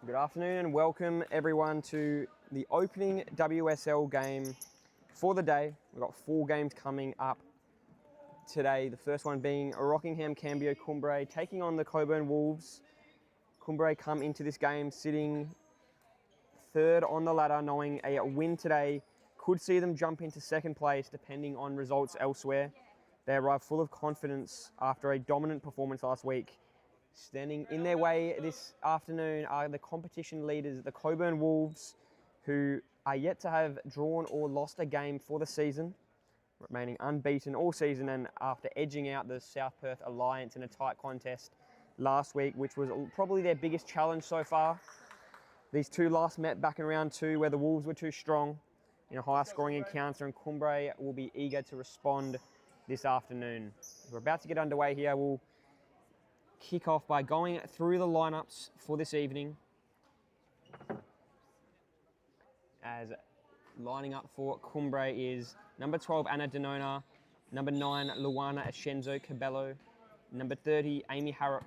Good afternoon and welcome everyone to the opening WSL game for the day. We've got 4 games coming up today. The first one being Rockingham Cambio Cumbre taking on the Cockburn Wolves. Cumbre come into this game sitting 3rd on the ladder, knowing a win today could see them jump into 2nd place depending on results elsewhere. They arrive full of confidence after a dominant performance last week. Standing in their way this afternoon are the competition leaders, the Cockburn Wolves, who are yet to have drawn or lost a game for the season, remaining unbeaten all season, and after edging out the South Perth Alliance in a tight contest last week, which was probably their biggest challenge so far. These two last met back in round 2 where the Wolves were too strong in a higher scoring encounter, and Cumbre will be eager to respond this afternoon. We're about to get underway here. We'll kick off by going through the lineups for this evening. As lining up for Cumbre is number 12 Anna Denona, number 9 Luana Ascenzo Cabello, number 30 Amy Harrop,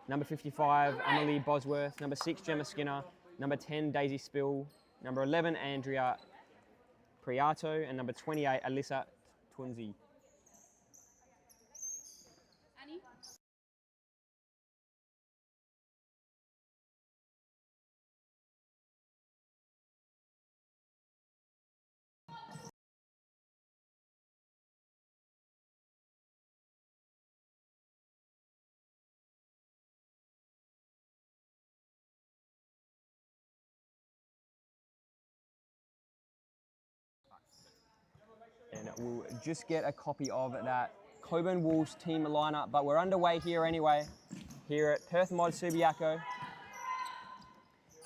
number 55 Emily Bosworth, number 6 Gemma Skinner, number 10 Daisy Spill, number 11 Andrea Priato, and number 28 Alyssa Tunzi. And we'll just get a copy of that Cockburn Wolves team lineup, but we're underway here anyway, here at Perth Mod Subiaco,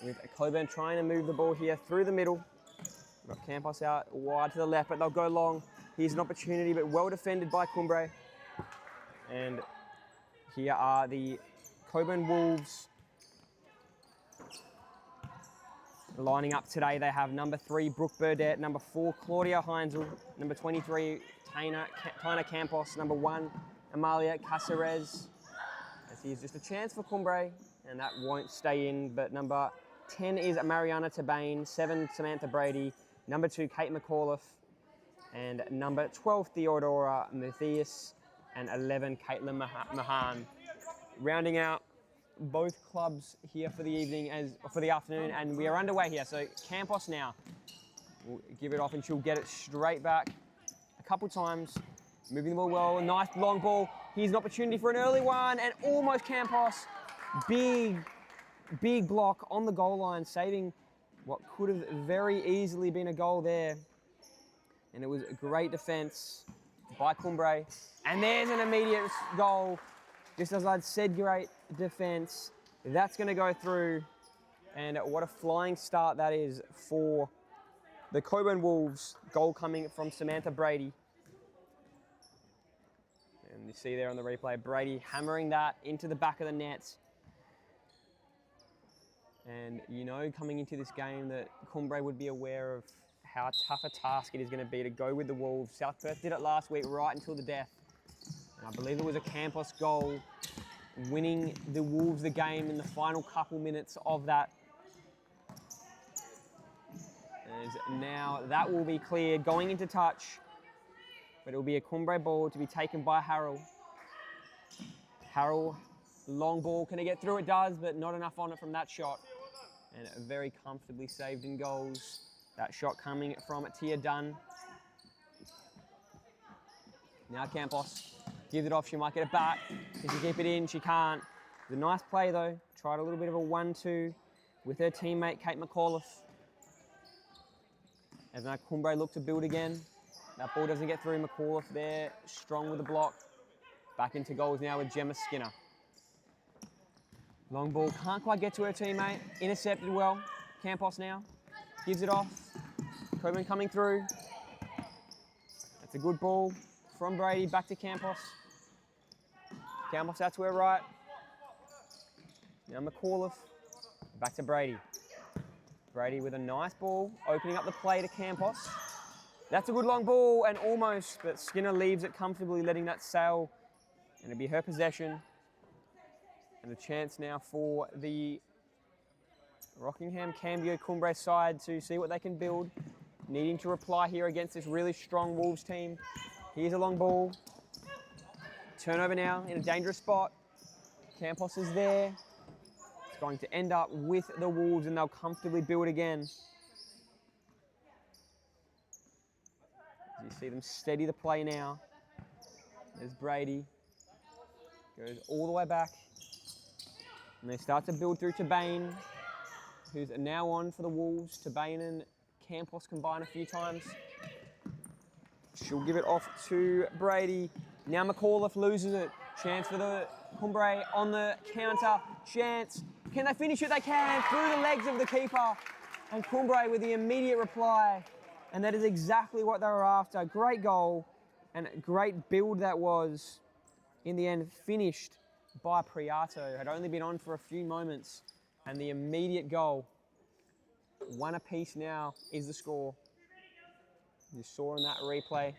with Cockburn trying to move the ball here through the middle. We've got Campos out wide to the left, but they'll go long. Here's an opportunity, but well defended by Cumbre. And here are the Cockburn Wolves lining up today. They have number 3 Brooke Burdett, number 4 Claudia Heinzel, number 23 Tina Campos, number 1 Amalia Caceres. As here's just a chance for Cumbre, and that won't stay in. But number 10 is Mariana Tabane, 7 Samantha Brady, number 2 Kate McAuliffe, and number 12 Theodora Matthias, and 11 Caitlin Mahan. Rounding out both clubs here for the evening, for the afternoon, and we are underway here. So Campos now will give it off, and she'll get it straight back a couple times, moving the ball well. Nice long ball. Here's an opportunity for an early one, and almost Campos. Big block on the goal line, saving what could have very easily been a goal there. And it was a great defense by Cumbre, and there's an immediate goal. Just as I'd said, great defense. That's going to go through. And what a flying start that is for the Cockburn Wolves. Goal coming from Samantha Brady. And you see there on the replay, Brady hammering that into the back of the net. And you know, coming into this game, that Cumbre would be aware of how tough a task it is going to be to go with the Wolves. South Perth did it last week right until the death. And I believe it was a Campos goal, winning the Wolves the game in the final couple minutes of that. As now that will be cleared, going into touch, but it will be a Cumbre ball to be taken by Harrell. Harrell, long ball, can he get through? It does, but not enough on it from that shot. And very comfortably saved in goals. That shot coming from Tia Dunn. Now Campos gives it off. She might get it back. Can she keep it in? She can't. It's a nice play though. Tried a little bit of a 1-2 with her teammate Kate McAuliffe. As now Cumbre look to build again. That ball doesn't get through. McAuliffe there, strong with the block. Back into goals now with Gemma Skinner. Long ball, can't quite get to her teammate. Intercepted well. Campos now gives it off. Cockburn coming through. That's a good ball from Brady, back to Campos. Campos out to her right. Now McAuliffe, back to Brady. Brady with a nice ball, opening up the play to Campos. That's a good long ball, and almost, but Skinner leaves it comfortably, letting that sail, and it'll be her possession. And a chance now for the Rockingham Cambio Cumbre side to see what they can build. Needing to reply here against this really strong Wolves team. Here's a long ball. Turnover now in a dangerous spot. Campos is there. It's going to end up with the Wolves and they'll comfortably build again. You see them steady the play now. There's Brady. Goes all the way back. And they start to build through to Bain, who's now on for the Wolves. To Bain and Campos combine a few times. She'll give it off to Brady. Now McAuliffe loses it. Chance for the Cumbre on the counter. Chance. Can they finish it? They can. Through the legs of the keeper. And Cumbre with the immediate reply. And that is exactly what they were after. Great goal and great build that was. In the end, finished by Priato. Had only been on for a few moments. And the immediate goal. 1 apiece now is the score. You saw in that replay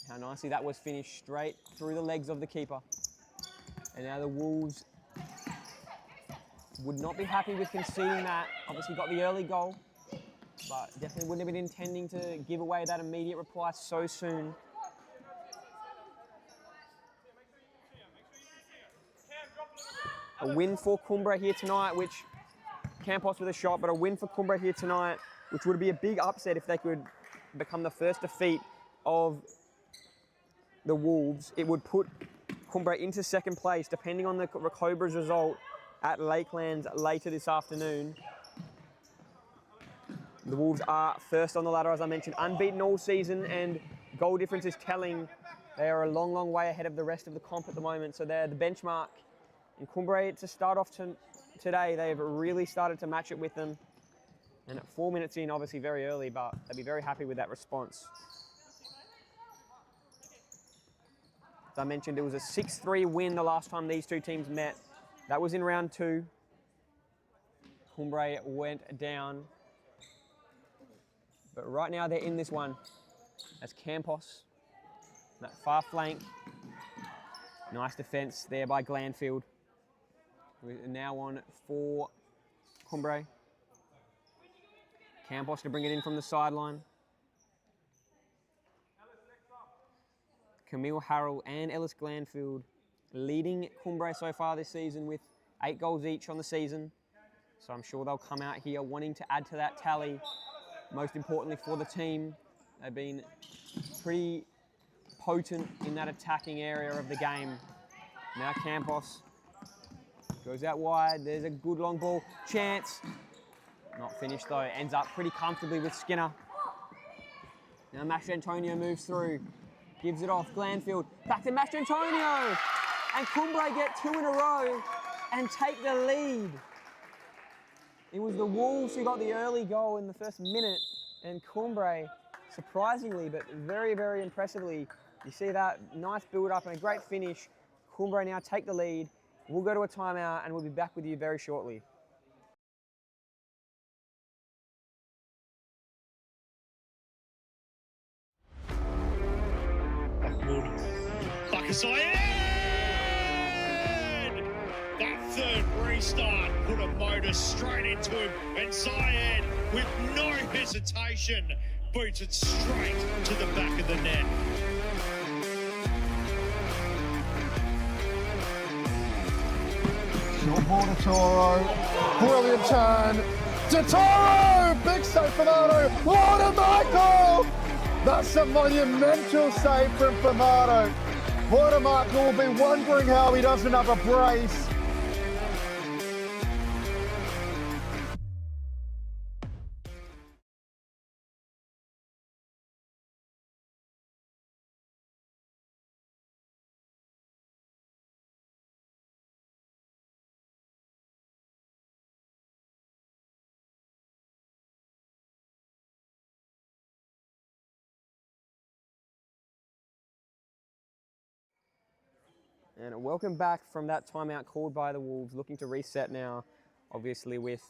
how nicely that was finished straight through the legs of the keeper. And now the Wolves would not be happy with conceding that. Obviously got the early goal, but definitely wouldn't have been intending to give away that immediate reply so soon. A win for Cumbre here tonight, which Campos with a shot, but a win for Cumbre here tonight, which would be a big upset if they could become the first defeat of the Wolves. It would put Cumbre into second place, depending on the Cobra's result at Lakelands later this afternoon. The Wolves are first on the ladder, as I mentioned, unbeaten all season, and goal difference is telling. They are a long, long way ahead of the rest of the comp at the moment, so they're the benchmark. And Cumbre, to start off today, they've really started to match it with them. And at 4 minutes in, obviously very early, but they'll be very happy with that response. As I mentioned, it was a 6-3 win the last time these two teams met. That was in round 2. Cumbre went down. But right now they're in this one as Campos, that far flank. Nice defense there by Glanfield. We're now on for Cumbre. Campos to bring it in from the sideline. Camille Harrell and Ellis Glanfield leading Cumbre so far this season with 8 goals each on the season. So I'm sure they'll come out here wanting to add to that tally. Most importantly for the team, they've been pretty potent in that attacking area of the game. Now Campos goes out wide. There's a good long ball. Chance. Not finished though. Ends up pretty comfortably with Skinner. Now Mastrantonio moves through. Gives it off. Glanfield. Back to Mastrantonio. And Cumbre get 2 in a row and take the lead. It was the Wolves who got the early goal in the first minute. And Cumbre, surprisingly, but very, very impressively, you see that nice build-up and a great finish. Cumbre now take the lead. We'll go to a timeout and we'll be back with you very shortly. That third restart put a motor straight into him, and Zayed, with no hesitation, boots it straight to the back of the net. Short ball to Toro. Brilliant turn. To Toro! Big save from Famato. What a Michael! That's a monumental save from Famato. What Michael will be wondering how he does another brace. And welcome back from that timeout called by the Wolves, looking to reset now, obviously with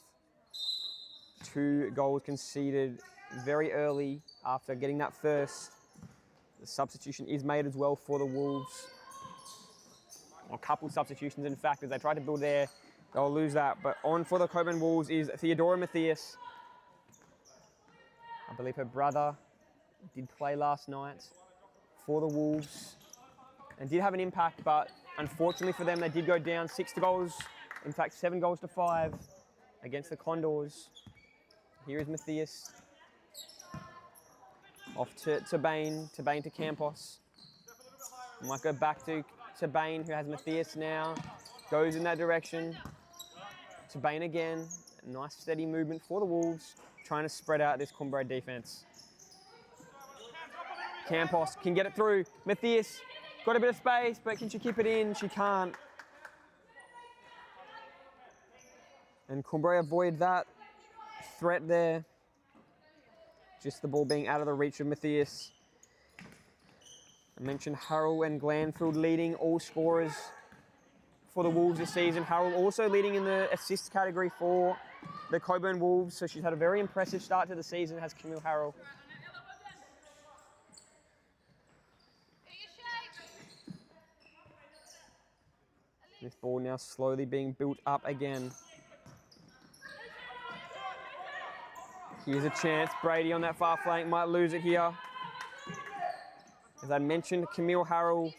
2 goals conceded very early after getting that first. The substitution is made as well for the Wolves. A couple substitutions, in fact, as they try to build their They'll lose that. But on for the Cockburn Wolves is Theodora Matthias. I believe her brother did play last night for the Wolves and did have an impact, but unfortunately for them, they did go down 6 goals, in fact 7 goals to 5 against the Condors. Here is Matthias. Off to Bain to Campos. Might go back to Bain, who has Matthias now. Goes in that direction. To Bain again. A nice steady movement for the Wolves, trying to spread out this Cumbre defense. Campos can get it through. Matthias got a bit of space, but can she keep it in? She can't. And Cumbre avoid that threat there. Just the ball being out of the reach of Matthias. I mentioned Harrell and Glanfield leading all scorers for the Wolves this season. Harrell also leading in the assist category for the Cockburn Wolves. So she's had a very impressive start to the season, has Camille Harrell. This ball now slowly being built up again. Here's a chance. Brady on that far flank might lose it here. As I mentioned, Camille Harrell,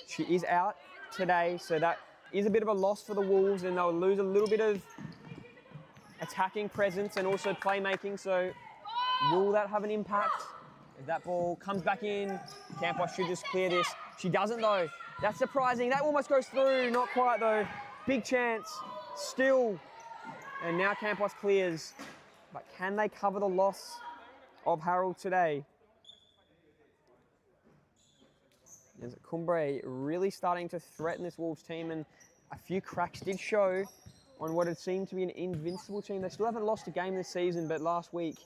she is out today, so that is a bit of a loss for the Wolves, and they'll lose a little bit of attacking presence and also playmaking. So will that have an impact? If that ball comes back in, Campos should just clear this. She doesn't though. That's surprising. That almost goes through. Not quite though. Big chance. Still. And now Campos clears. But can they cover the loss of Harrell today? As Cumbre really starting to threaten this Wolves team, and a few cracks did show on what had seemed to be an invincible team. They still haven't lost a game this season, but last week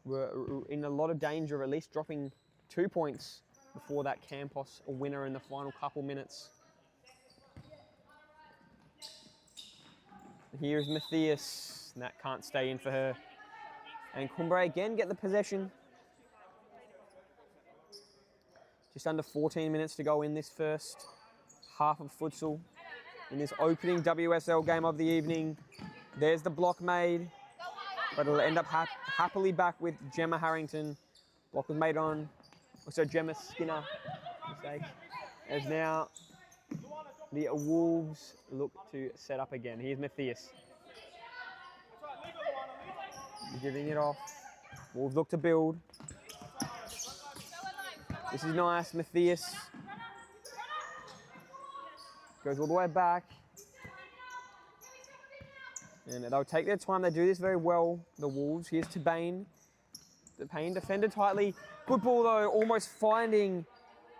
were in a lot of danger of at least dropping 2 points before that Campos a winner in the final couple minutes. Here's Matthias, and that can't stay in for her. And Cumbre again get the possession. Just under 14 minutes to go in this first half of futsal. In this opening WSL game of the evening. There's the block made, but it'll end up happily back with Gemma Harrington. Block was made on, also Gemma Skinner, mistake. As now the Wolves look to set up again. Here's Matthias. Giving it off. Wolves look to build. This is nice. Matthias goes all the way back. And they'll take their time. They do this very well, the Wolves. Here's to Bain. The Bain defended tightly. Good ball though, almost finding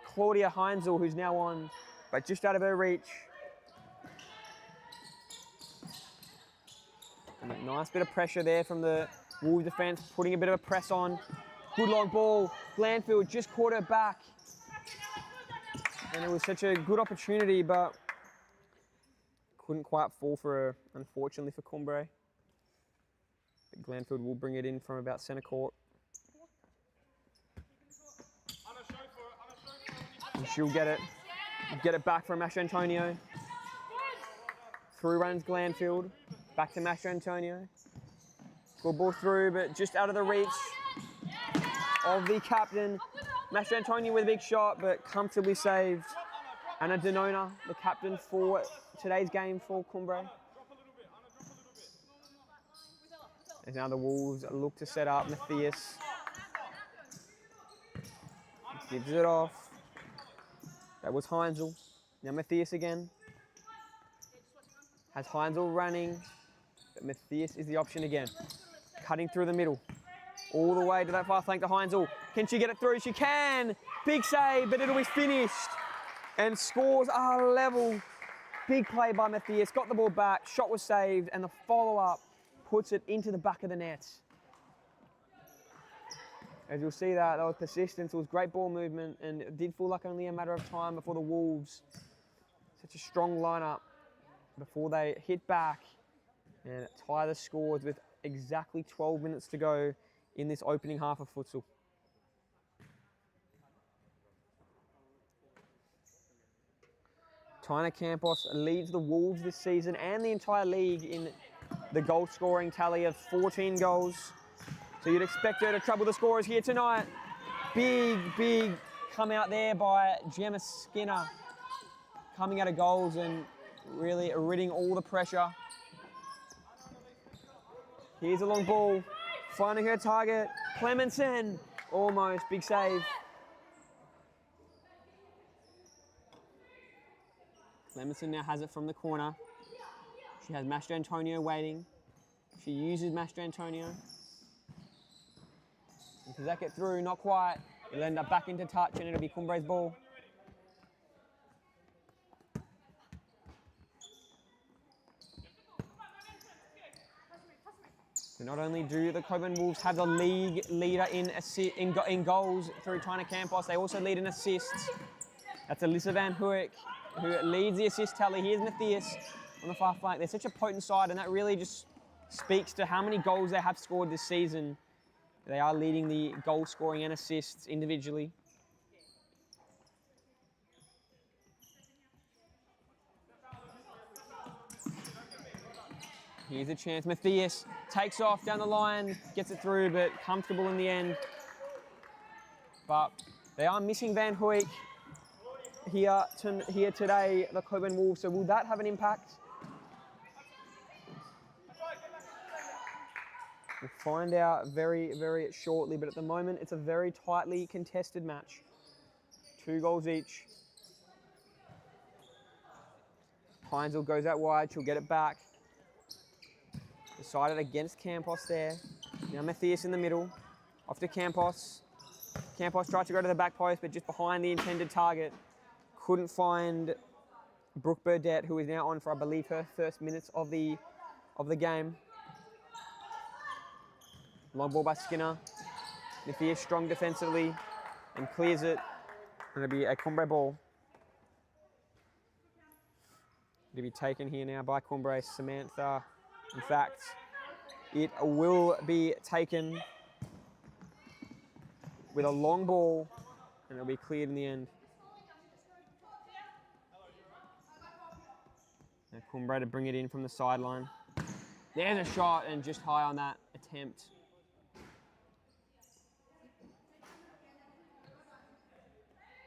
Claudia Heinzel, who's now on, but just out of her reach. And a nice bit of pressure there from the Wolves defense, putting a bit of a press on. Good long ball. Glanfield just caught her back. And it was such a good opportunity, but couldn't quite fall for her, unfortunately for Cumbre. But Glanfield will bring it in from about centre court. And she'll get it back from Masha Antonio. Through runs Glanfield. Back to Masha Antonio. Good ball through, but just out of the reach of the captain. Masha Antonio with a big shot, but comfortably saved. Anna Denona, the captain for today's game for Cumbre. As now the Wolves look to set up. Matthias gives it off. That was Heinzel. Now Matthias again. Has Heinzel running, but Matthias is the option again. Cutting through the middle. All the way to that far flank to Heinzel. Can she get it through? She can! Big save, but it'll be finished. And scores are level. Big play by Matthias. Got the ball back. Shot was saved. And the follow-up puts it into the back of the net. As you'll see that was persistence. It was great ball movement. And it did feel like only a matter of time before the Wolves. Such a strong lineup before they hit back and tie the scores with exactly 12 minutes to go in this opening half of futsal. Tina Campos leads the Wolves this season and the entire league in the goal scoring tally of 14 goals. So you'd expect her to trouble the scorers here tonight. Big come out there by Gemma Skinner, coming out of goals and really ridding all the pressure. Here's a long ball, finding her target. Clemenson, almost, big save. Clemenson now has it from the corner. She has Mastrantonio waiting. She uses Mastrantonio. Does that get through? Not quite. It'll end up back into touch and it'll be Cumbre's ball. So not only do the Cockburn Wolves have the league leader in goals through Tina Campos, they also lead in assists. That's Alyssa Van Hoek, who leads the assist tally. Here's Matthias on the far flank. They're such a potent side, and that really just speaks to how many goals they have scored this season. They are leading the goal scoring and assists individually. Here's a chance. Matthias takes off down the line, gets it through, but comfortable in the end. But they are missing Van Hoek here today, the Cockburn Wolves. So will that have an impact? We'll find out very shortly, but at the moment it's a very tightly contested match. 2 goals each. Heinzel goes out wide, she'll get it back. Decided against Campos there. Now Matthias in the middle, off to Campos. Campos tried to go to the back post, but just behind the intended target. Couldn't find Brooke Burdett, who is now on for, I believe, her first minutes of the game. Long ball by Skinner. Matthias strong defensively and clears it. And it'll be a Cumbre ball. It'll be taken here now by Cumbre. Samantha. In fact, it will be taken with a long ball and it'll be cleared in the end. Now Cumbre to bring it in from the sideline. There's a shot and just high on that attempt.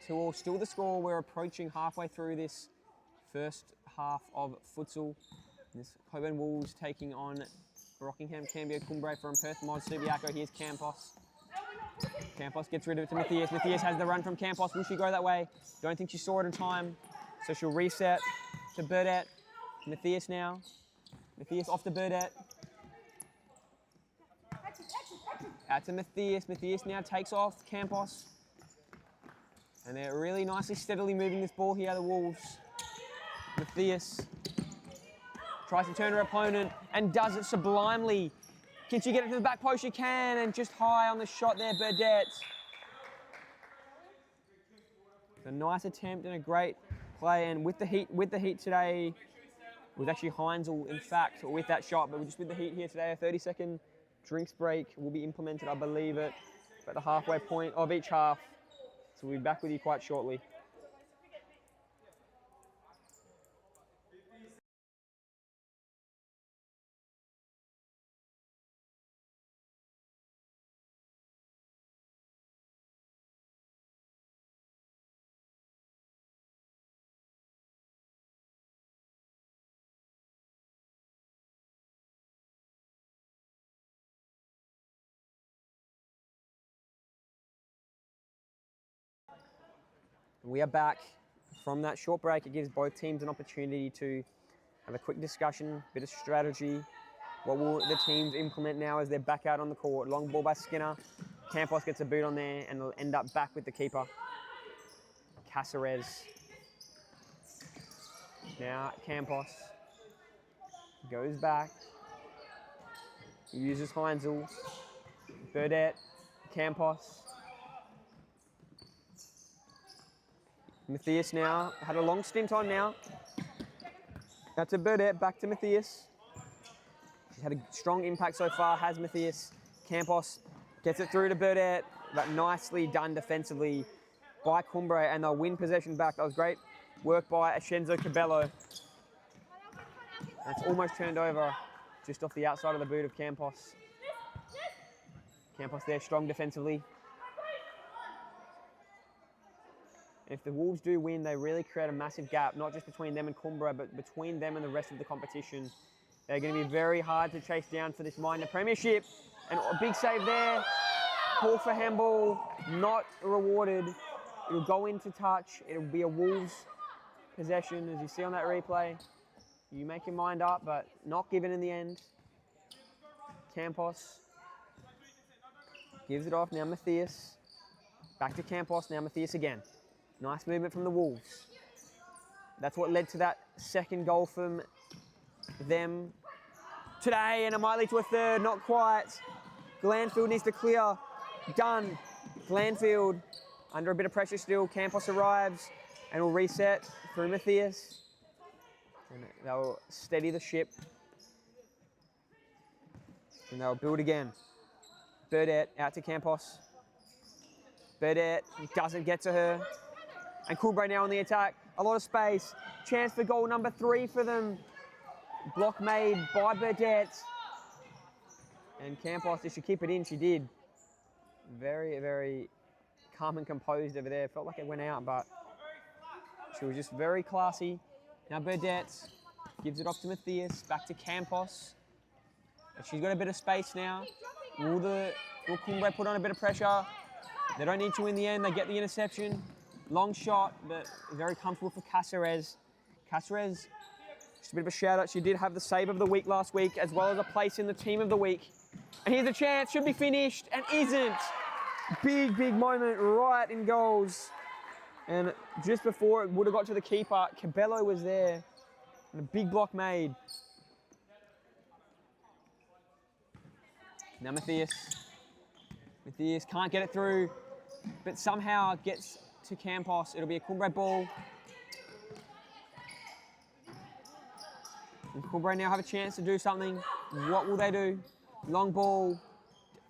2-2 still the score. We're approaching halfway through this first half of futsal. This Cockburn Wolves taking on Rockingham Cambio Cumbre from Perth Mod Subiaco. Here's Campos. Campos gets rid of it to Matthias. Matthias has the run from Campos. Will she go that way? Don't think she saw it in time. So she'll reset to Burdett. Matthias now. Matthias off to Burdett. Out to Matthias. Matthias now takes off Campos. And they're really nicely, steadily moving this ball here, the Wolves. Matthias tries to turn her opponent and does it sublimely. Can she get it to the back post? She can, and just high on the shot there, Burdett. A nice attempt and a great play, and with the heat today, it was actually Heinzel, in fact, with that shot, but just with the heat here today, a 30-second drinks break will be implemented, I believe it, at the halfway point of each half. So we'll be back with you quite shortly. We are back from that short break. It gives both teams an opportunity to have a quick discussion, bit of strategy. What will the teams implement now as they're back out on the court? Long ball by Skinner. Campos gets a boot on there and they'll end up back with the keeper. Caceres. Now Campos goes back. Uses Heinzel. Burdett. Campos. Matthias now, had a long stint on now. That's a Burdett, back to Matthias. She's had a strong impact so far, has Matthias. Campos gets it through to Burdett, but nicely done defensively by Cumbre, and they'll win possession back. That was great Work by Ascenzo Cabello. That's almost turned over just off the outside of the boot of Campos. Campos there, strong defensively. If the Wolves do win, they really create a massive gap, not just between them and Cumbre, but between them and the rest of the competition. They're going to be very hard to chase down for this minor premiership. And a big save there. Call for handball, not rewarded. It'll go into touch. It'll be a Wolves possession, as you see on that replay. You make your mind up, but not given in the end. Campos gives it off. Now Matthias. Back to Campos. Now Matthias again. Nice movement from the Wolves. That's what led to that second goal from them today, and it might lead to a third. Not quite. Glanfield needs to clear. Done. Glanfield under a bit of pressure still. Campos arrives and will reset through Matthias. And they'll steady the ship. And they'll build again. Burdett out to Campos. Burdett doesn't get to her. And Cumbre now on the attack. A lot of space. Chance for goal number 3 for them. Block made by Burdett. And Campos, if she keep it in, she did. Very, very calm and composed over there. Felt like it went out, but she was just very classy. Now Burdett gives it off to Matthias. Back to Campos. And she's got a bit of space now. Will Cumbre put on a bit of pressure? They don't need to in the end. They get the interception. Long shot, but very comfortable for Caceres. Caceres, just a bit of a shout out. She did have the save of the week last week, as well as a place in the team of the week. And here's a chance, should be finished, and isn't. Big, big moment right in goals. And just before it would have got to the keeper, Cabello was there. And a big block made. Now Matthias. Matthias can't get it through, but somehow gets to Campos. It'll be a Cumbre ball. And Cumbre now have a chance to do something. What will they do? Long ball.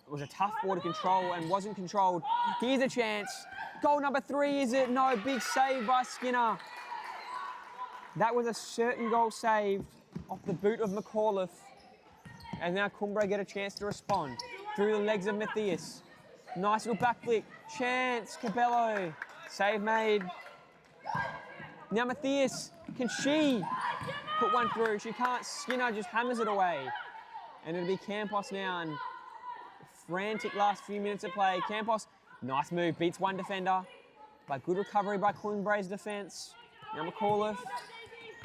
It was a tough ball to control and wasn't controlled. Here's a chance. Goal number 3, is it? No, big save by Skinner. That was a certain goal saved off the boot of McAuliffe. And now Cumbre get a chance to respond through the legs of Matthias. Nice little back flick. Chance, Cabello. Save made. Now Matthias, can she put one through? She can't. Skinner just hammers it away. And it'll be Campos now. And frantic last few minutes of play. Campos, nice move, beats one defender. But good recovery by Cumbre's defence. Now McAuliffe,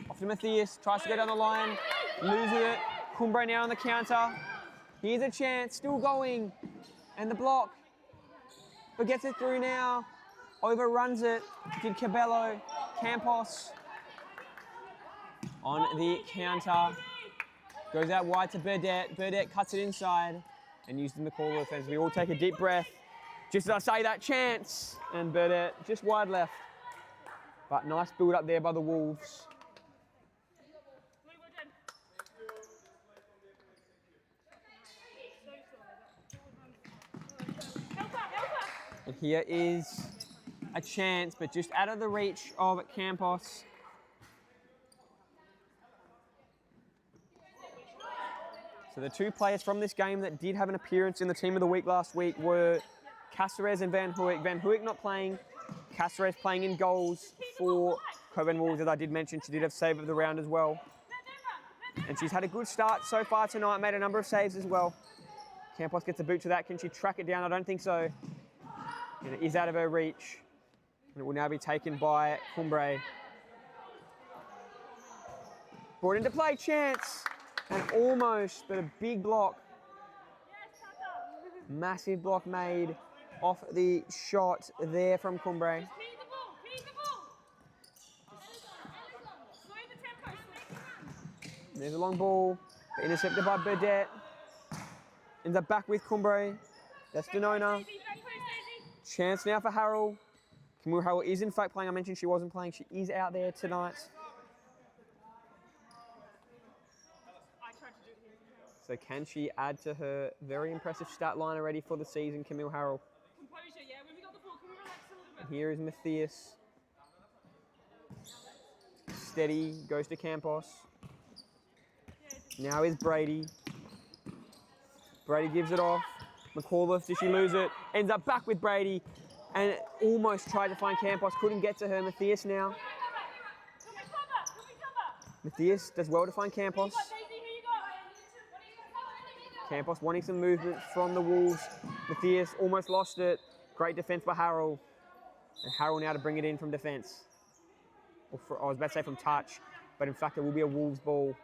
off to Matthias, tries to go down the line, loses it. Cumbre now on the counter. Here's a chance, still going. And the block. But gets it through now. Overruns it. Did Cabello. Campos on the counter. Goes out wide to Burdett. Burdett cuts it inside and uses McAuliffe as we all take a deep breath. Just as I say that, chance. And Burdett just wide left. But nice build up there by the Wolves. And here is a chance, but just out of the reach of Campos. So the 2 players from this game that did have an appearance in the team of the week last week were Caceres and Van Hoek. Van Hoek not playing, Caceres playing in goals for Cockburn Wolves. As I did mention, she did have save of the round as well. And she's had a good start so far tonight, made a number of saves as well. Campos gets a boot to that. Can she track it down? I don't think so. And it is out of her reach. And it will now be taken by Cumbre. Brought into play, chance. And almost, but a big block. Massive block made off the shot there from Cumbre. There's a long ball, intercepted by Burdett. Ends up back with Cumbre. That's Denona. Chance now for Harrell. Camille Harrell is in fact playing. I mentioned she wasn't playing. She is out there tonight. So can she add to her very impressive stat line already for the season, Camille Harrell? And here is Matthias. steady, goes to Campos. Now is Brady. Brady gives it off. McAuliffe, did she lose it? Ends up back with Brady and almost tried to find Campos. Couldn't get to her. Matthias now. Matthias does well to find Campos. Campos wanting some movement from the Wolves. Matthias almost lost it. Great defence by Harrell. And Harrell now to bring it in from defence. I was about to say from touch, but in fact it will be a Wolves ball.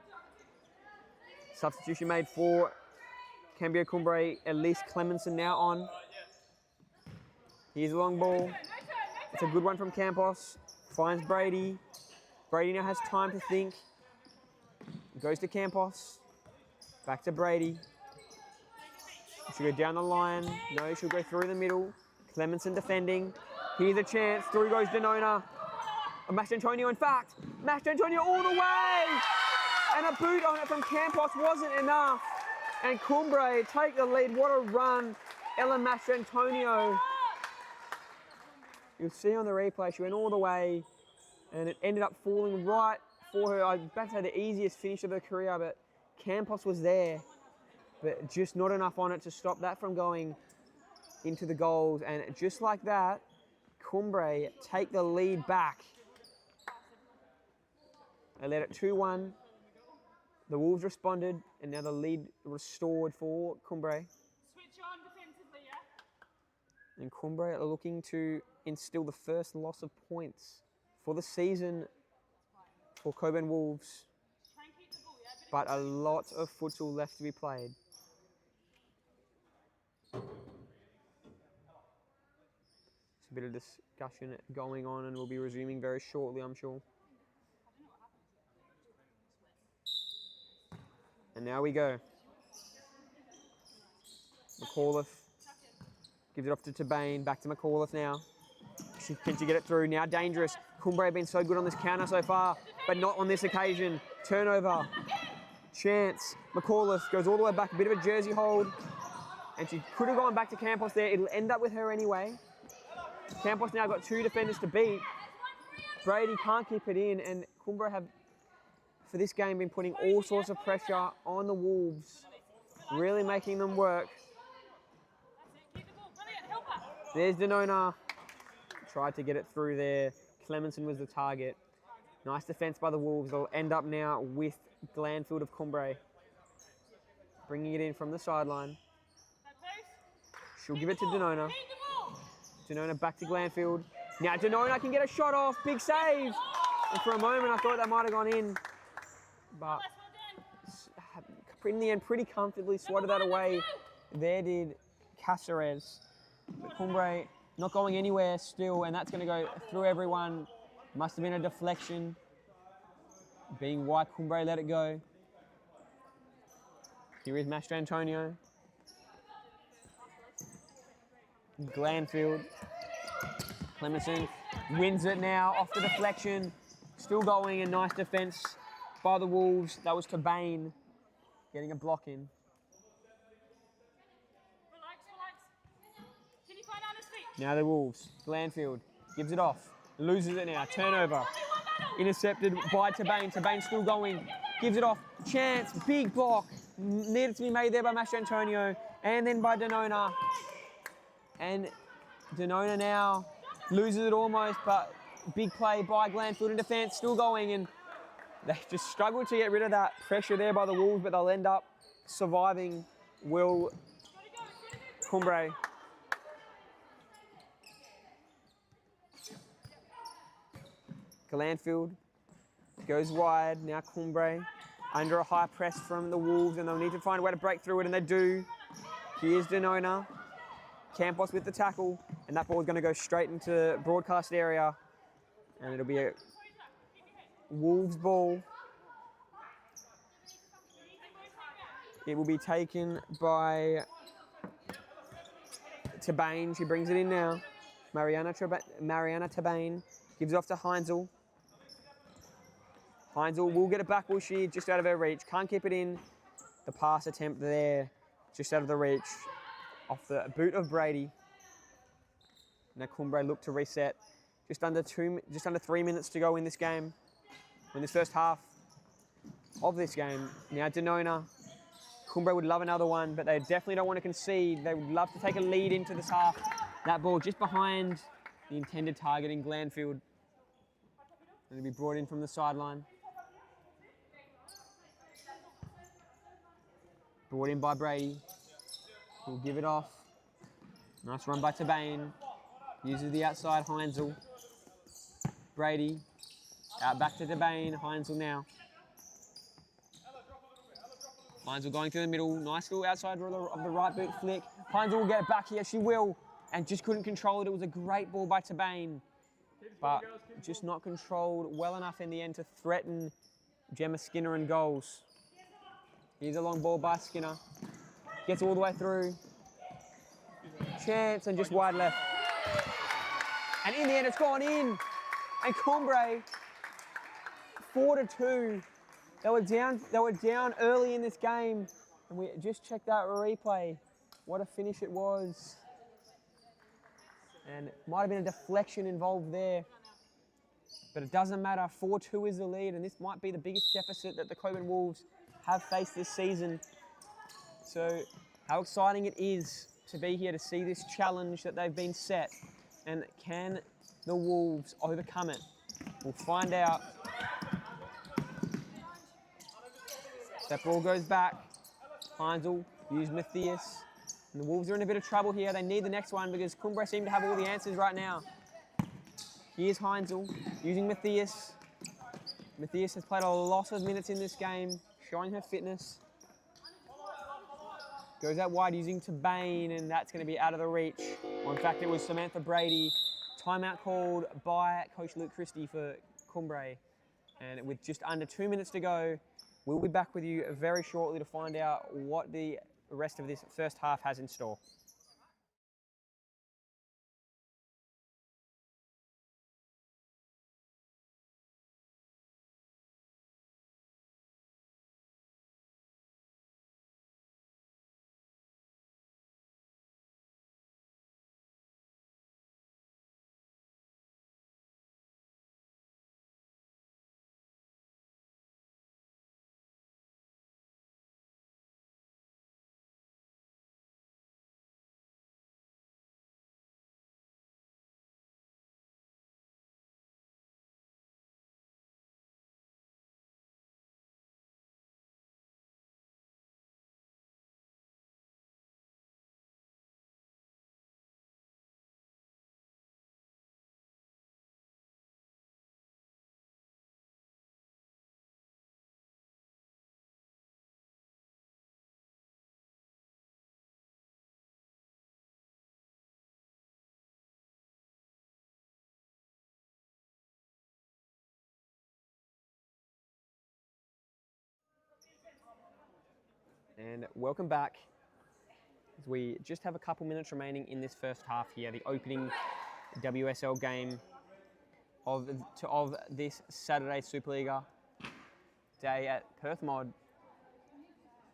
Substitution made for Cambio Cumbre. Elise Clemenson now on. Here's a long ball. It's a good one from Campos. Finds Brady. Brady now has time to think. Goes to Campos. Back to Brady. She'll go down the line. No, she'll go through the middle. Clemenson defending. Here's a chance. Through goes Denona. Mastrantonio, in fact. Mastrantonio all the way! And a boot on it from Campos wasn't enough. And Cumbre take the lead. What a run. Ellen Mastrantonio. You'll see on the replay, she went all the way. And it ended up falling right for her. I was about to say the easiest finish of her career, but Campos was there. But just not enough on it to stop that from going into the goals. And just like that, Cumbre take the lead back. They led it 2-1. The Wolves responded, and now the lead restored for Cumbre. Switch on defensively, yeah? And Cumbre are looking to instill the first loss of points for the season for Cockburn Wolves. Try and keep the ball, yeah? But a lot of futsal left to be played. There's a bit of discussion going on, and we'll be resuming very shortly, I'm sure. And now we go. McAuliffe gives it off to Tabane. Back to McAuliffe now. Can she get it through? Now dangerous. Cumbre have been so good on this counter so far, but not on this occasion. Turnover. Chance. McAuliffe goes all the way back. A bit of a jersey hold. And she could have gone back to Campos there. It'll end up with her anyway. Campos now got 2 defenders to beat. Brady can't keep it in, and Cumbre have, for this game, been putting all sorts of pressure on the Wolves, really making them work. There's Denona. Tried to get it through there. Clemenson was the target. Nice defence by the Wolves. They'll end up now with Glanfield of Cumbre. Bringing it in from the sideline. She'll give it to Denona. Denona back to Glanfield. Now Denona can get a shot off. Big save. And for a moment I thought that might have gone in. But in the end, pretty comfortably swatted that away. There did Caceres. But Cumbre not going anywhere still, and that's going to go through everyone. Must have been a deflection. Being why Cumbre let it go. Here is Mastrantonio. Glanfield. Clemenson wins it now off the deflection. Still going, and nice defence by the Wolves. That was Tabane getting a block in. Now the Wolves. Glanfield gives it off. Loses it now. Turnover. Intercepted by Tabane. Tabane still going. Gives it off. Chance. Big block. Needed to be made there by Mastrantonio. And then by Denona. And Denona now loses it almost, but big play by Glanfield in defence. Still going, and they just struggled to get rid of that pressure there by the Wolves, but they'll end up surviving. Will Cumbre. Glanfield goes wide. Now Cumbre under a high press from the Wolves, and they'll need to find a way to break through it, and they do. Here's Denona. Campos with the tackle, and that ball is going to go straight into broadcast area, and it'll be a Wolves ball. It will be taken by Tabane. She brings it in now. Mariana Tabane gives it off to Heinzel. Heinzel will get it back, will she? Just out of her reach. Can't keep it in. The pass attempt there, just out of the reach. Off the boot of Brady. Now Cumbre look to reset. Just under 3 minutes to go in this game. in this first half of this game. Now Denona, Cumbre would love another one, but they definitely don't want to concede. They would love to take a lead into this half. That ball just behind the intended target in Glanfield. It'll be brought in from the sideline. Brought in by Brady. He'll give it off. Nice run by Tabane. Uses the outside, Heinzel. Brady. Out back to Tabane. Heinzel now. Heinzel going through the middle. Nice little outside of the right boot flick. Heinzel will get it back here. She will. And just couldn't control it. It was a great ball by Tabane. But just not controlled well enough in the end to threaten Gemma Skinner and goals. Here's a long ball by Skinner. Gets all the way through. Chance and just wide left. And in the end, it's gone in. And Cumbre, 4-2. They were down early in this game. And we just checked that replay. What a finish it was. And it might have been a deflection involved there. But it doesn't matter. 4-2 is the lead, and this might be the biggest deficit that the Cockburn Wolves have faced this season. So how exciting it is to be here to see this challenge that they've been set. And can the Wolves overcome it? We'll find out. That ball goes back. Heinzel, use Matthias. And the Wolves are in a bit of trouble here. They need the next one because Cumbre seem to have all the answers right now. Here's Heinzel using Matthias. Matthias has played a lot of minutes in this game, showing her fitness. Goes out wide using Tabane, and that's going to be out of the reach. Well, in fact, it was Samantha Brady. Timeout called by Coach Luke Christie for Cumbre. And with just under 2 minutes to go, we'll be back with you very shortly to find out what the rest of this first half has in store. And welcome back. As we just have a couple minutes remaining in this first half here, the opening WSL game of this Saturday Supa-Liga day at Perth Mod.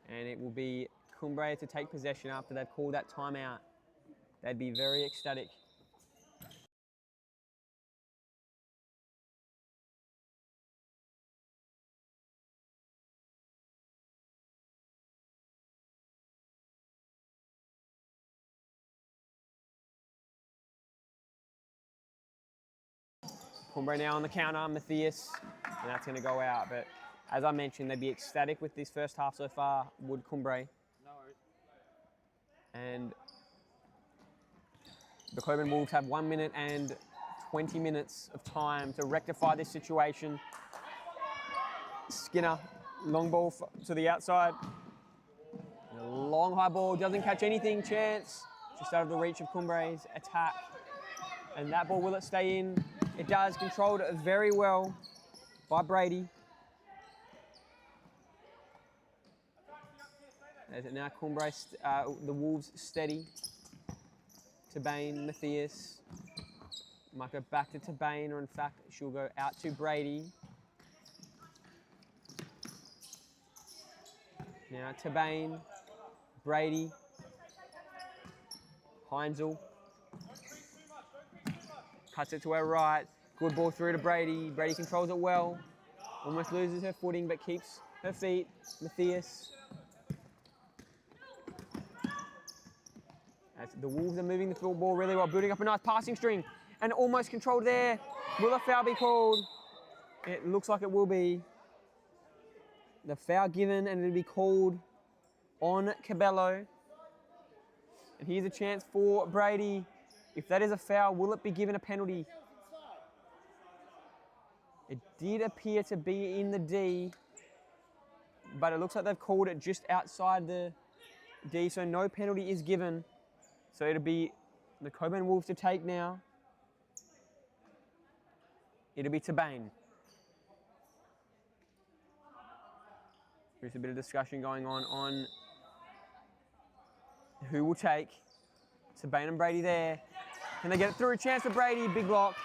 And it will be Cumbre to take possession after they've called that timeout. They'd be very ecstatic. Cumbre now on the counter, Matthias, and that's going to go out. But as I mentioned, they'd be ecstatic with this first half so far, would Cumbre. No worries. And the Cockburn Wolves have 1 minute and 20 minutes of time to rectify this situation. Skinner, long ball to the outside. And a long high ball, doesn't catch anything, chance. Just out of the reach of Cumbre's attack. And that ball, will it stay in? It does, controlled it very well by Brady. As it now Cumbre, the Wolves steady. Tabane, Matthias. Might go back to Tabane, or in fact, she'll go out to Brady. Now Tabane, Brady, Heinzel. Cuts it to her right. Good ball through to Brady. Brady controls it well. Almost loses her footing, but keeps her feet. Matthias. As the Wolves are moving the ball really well, building up a nice passing string, and almost controlled there. Will a foul be called? It looks like it will be. The foul given, and it'll be called on Cabello. And here's a chance for Brady. If that is a foul, will it be given a penalty? It did appear to be in the D, but it looks like they've called it just outside the D, so no penalty is given. So it'll be the Cockburn Wolves to take now. It'll be Tabane. There's a bit of discussion going on who will take. Tabane and Brady there. Can they get it through? A chance for Brady, big block.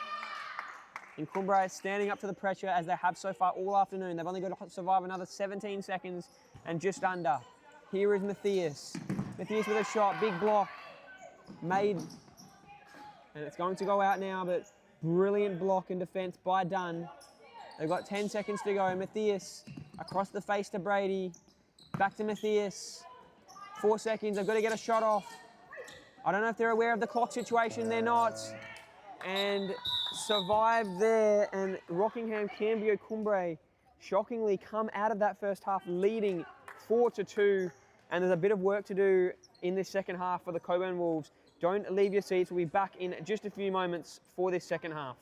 And Cumbre standing up to the pressure as they have so far all afternoon. They've only got to survive another 17 seconds and just under. Here is Matthias. Matthias with a shot, big block. Made. And it's going to go out now, but brilliant block and defense by Dunn. They've got 10 seconds to go. Matthias across the face to Brady. Back to Matthias. 4 seconds, they've got to get a shot off. I don't know if they're aware of the clock situation, they're not. And survived there, and Rockingham Cambio Cumbre shockingly come out of that first half leading 4-2, and there's a bit of work to do in this second half for the Cockburn Wolves. Don't leave your seats, we'll be back in just a few moments for this second half.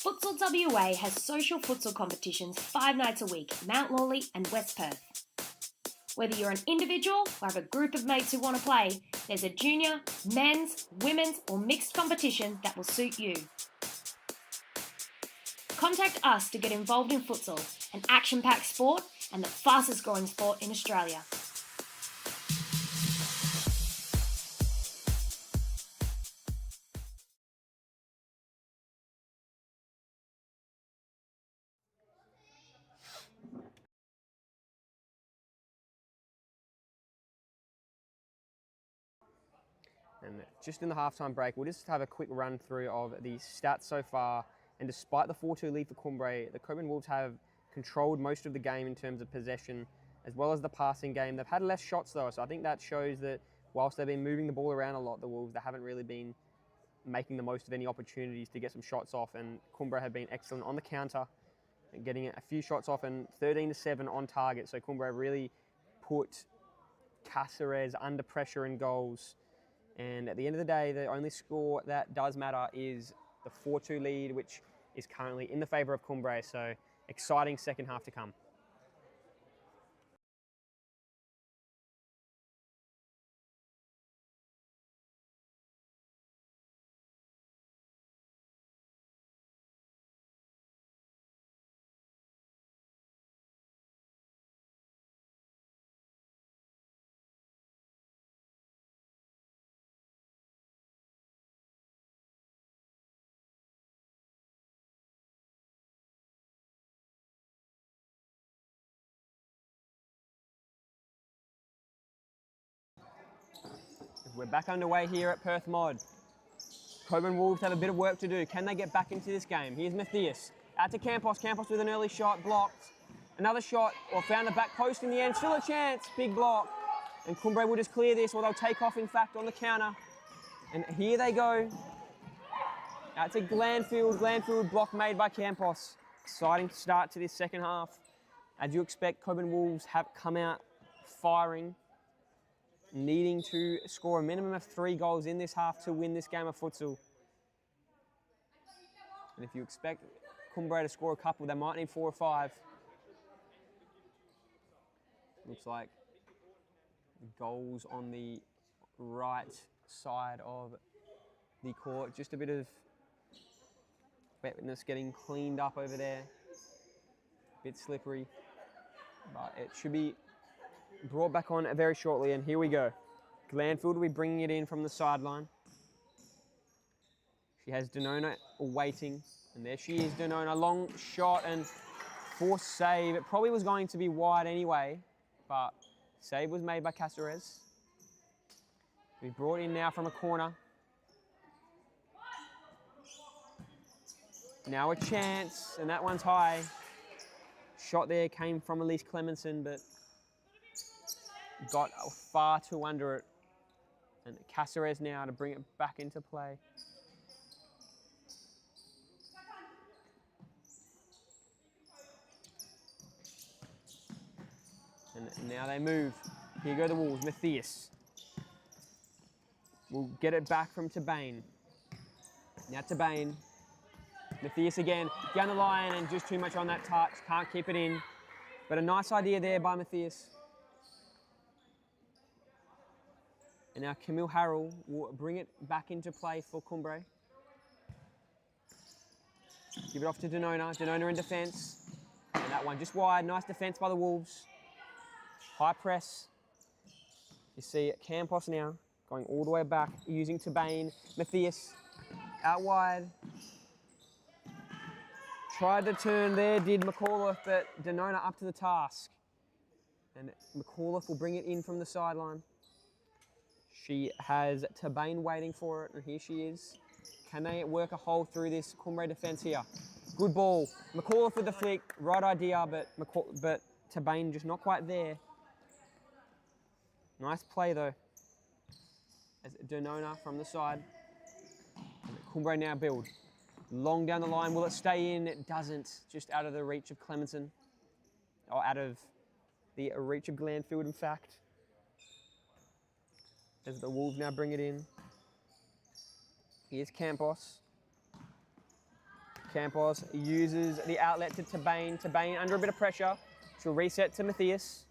Futsal WA has social futsal competitions 5 nights a week in Mount Lawley and West Perth. Whether you're an individual or have a group of mates who want to play, there's a junior, men's, women's or mixed competition that will suit you. Contact us to get involved in futsal, an action-packed sport and the fastest growing sport in Australia. And just in the halftime break, we'll just have a quick run through of the stats so far. And despite the 4-2 lead for Cumbre, the Cockburn Wolves have controlled most of the game in terms of possession, as well as the passing game. They've had less shots though, so I think that shows that whilst they've been moving the ball around a lot, the Wolves, they haven't really been making the most of any opportunities to get some shots off, and Cumbre have been excellent on the counter and getting a few shots off, and 13-7 on target. So Cumbre really put Cáceres under pressure in goals. And at the end of the day, the only score that does matter is the 4-2 lead, which is currently in the favour of Cumbre. So exciting second half to come. We're back underway here at Perth Mod. Cockburn Wolves have a bit of work to do. Can they get back into this game? Here's Matthias. Out to Campos. Campos with an early shot, blocked. Another shot, or found the back post in the end. Still a chance, big block. And Cumbre will just clear this, or they'll take off, in fact, on the counter. And here they go. Out to Glanfield. Glanfield block made by Campos. Exciting start to this second half. As you expect, Cockburn Wolves have come out firing, needing to score a minimum of 3 goals in this half to win this game of futsal. And if you expect Cumbre to score a couple, they might need 4 or 5. Looks like goals on the right side of the court. Just a bit of wetness getting cleaned up over there. A bit slippery, but it should be brought back on very shortly, and here we go. Glanfield will be bringing it in from the sideline. She has Denona waiting, and there she is, Denona. Long shot and forced save. It probably was going to be wide anyway, but save was made by Cáceres. We brought in now from a corner. Now a chance, and that one's high. Shot there came from Elise Clemenson, but got far too under it. And Cáceres now to bring it back into play. And now they move. Here go the Wolves. Matthias will get it back from Tabane. Now Tabane. Matthias again, down the line, and just too much on that touch. Can't keep it in. But a nice idea there by Matthias. And now Camille Harrell will bring it back into play for Cumbre. Give it off to Denona. Denona in defence. And that one just wide. Nice defence by the Wolves. High press. You see Campos now going all the way back, using Tabane. Matthias out wide. Tried to turn there, did McAuliffe, but Denona up to the task. And McAuliffe will bring it in from the sideline. She has Tabane waiting for it, and here she is. Can they work a hole through this Cumbre defence here? Good ball. McAuliffe with the flick, right idea, but Tabane just not quite there. Nice play though. As Denona from the side. And Cumbre now build. Long down the line, will it stay in? It doesn't, just out of the reach of Clemenson. Or out of the reach of Glanfield, in fact. As the Wolves now bring it in. Here's Campos. Campos uses the outlet to Tabane. Tabane under a bit of pressure. She'll reset to Matthias.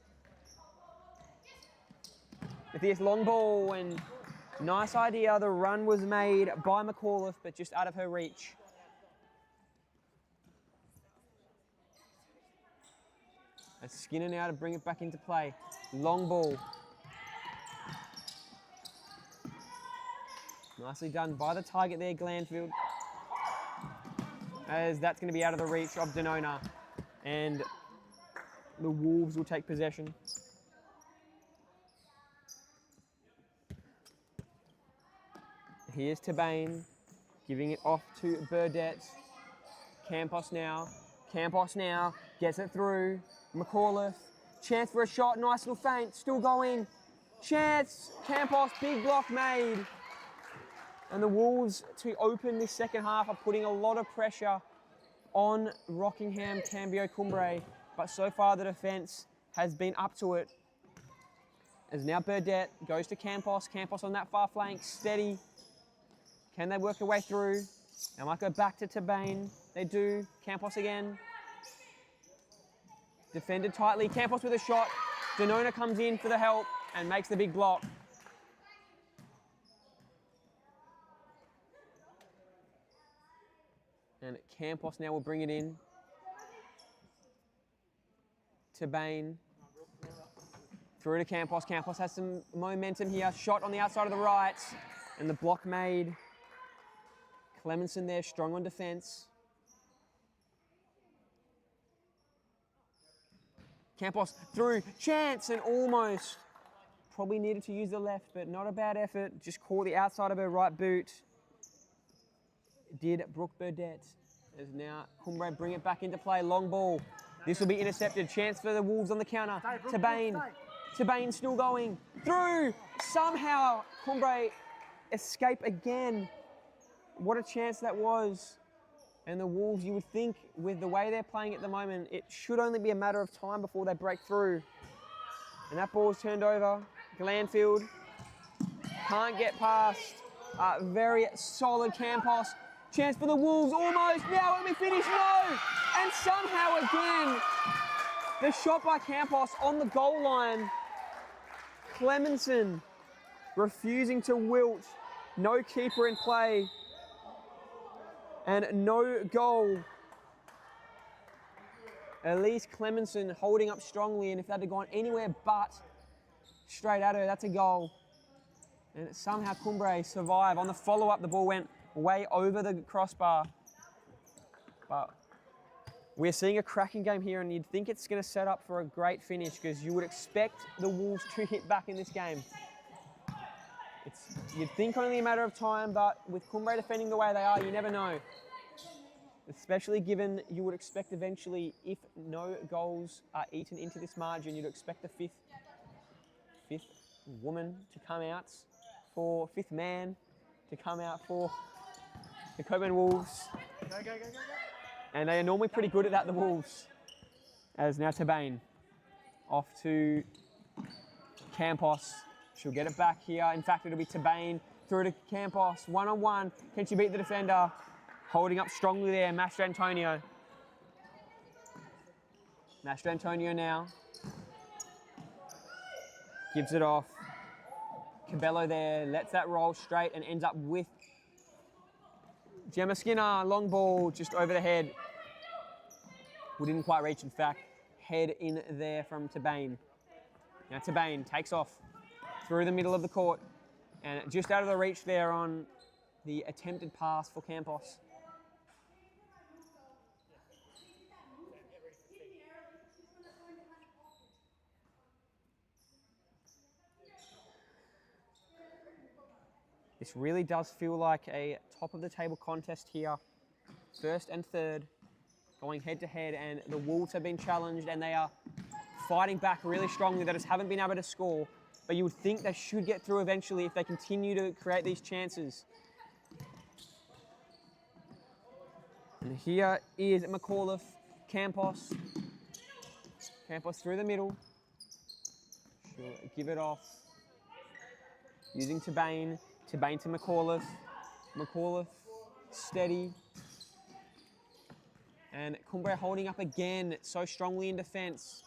Matthias long ball, and nice idea. The run was made by McAuliffe, but just out of her reach. And Skinner now to bring it back into play. Long ball. Nicely done by the target there, Glanfield. As that's going to be out of the reach of Denona. And the Wolves will take possession. Here's Tabane, giving it off to Burdette. Campos now. Campos now. Gets it through. McAuliffe. Chance for a shot. Nice little feint. Still going. Chance. Campos. Big block made. And the Wolves, to open this second half, are putting a lot of pressure on Rockingham Cambio Cumbre. But so far the defence has been up to it. As now Burdett goes to Campos. Campos on that far flank. Steady. Can they work their way through? They might go back to Tabane. They do. Campos again. Defended tightly. Campos with a shot. Denona comes in for the help and makes the big block. And Campos now will bring it in. Tabane. Through to Campos. Campos has some momentum here. Shot on the outside of the right. And the block made. Clemenson there, strong on defence. Campos through. Chance and almost. Probably needed to use the left, but not a bad effort. Just caught the outside of her right boot. Did Brooke Burdett. As now Cumbre bring it back into play. Long ball. This will be intercepted. Chance for the Wolves on the counter. Tabane. Tabane still going. Through. Somehow Cumbre escape again. What a chance that was. And the Wolves, you would think, with the way they're playing at the moment, it should only be a matter of time before they break through. And that ball's turned over. Glanfield can't get past. Very solid Campos. Chance for the Wolves, almost. Now when we finish, no! And somehow again, the shot by Campos on the goal line. Clemenson refusing to wilt. No keeper in play. And no goal. Elise Clemenson holding up strongly, and if that had gone anywhere but straight at her, that's a goal. And somehow Cumbre survive. On the follow-up, the ball went way over the crossbar. But we're seeing a cracking game here, and you'd think it's going to set up for a great finish because you would expect the Wolves to hit back in this game. You'd think only a matter of time, but with Cumbre defending the way they are, you never know. Especially given you would expect eventually, if no goals are eaten into this margin, you'd expect the fifth woman to come out for, fifth man to come out for the Cockburn Wolves. Go. And they are normally pretty good at that, the Wolves. As now Tabane off to Campos. She'll get it back here. In fact, it'll be Tabane through to Campos. One-on-one. Can she beat the defender? Holding up strongly there, Mastrantonio. Mastrantonio now. Gives it off. Cabello there, lets that roll straight and ends up with Gemma Skinner. Long ball just over the head. We didn't quite reach, in fact. Head in there from Tabane. Now Tabane takes off through the middle of the court and just out of the reach there on the attempted pass for Campos. This really does feel like a top of the table contest here. First and third going head to head, and the Wolves have been challenged and they are fighting back really strongly. They just haven't been able to score. But you would think they should get through eventually if they continue to create these chances. And here is McAuliffe, Campos. Campos through the middle. She'll give it off. Using Tabane. Tabane to McAuliffe. McAuliffe steady. And Cumbre holding up again so strongly in defence.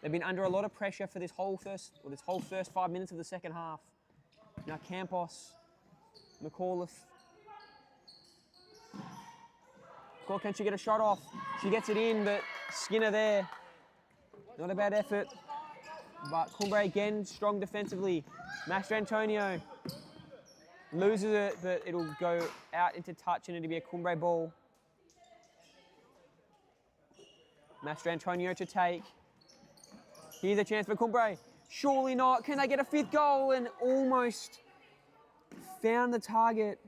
They've been under a lot of pressure for this whole first 5 minutes of the second half. Now Campos, McAuliffe. Can she get a shot off? She gets it in, but Skinner there. Not a bad effort. But Cumbre again, strong defensively. Mastrantonio loses it, but it'll go out into touch and it'll be a Cumbre ball. Mastrantonio to take. Here's a chance for Cumbre. Surely not. Can they get a fifth goal? And almost found the target,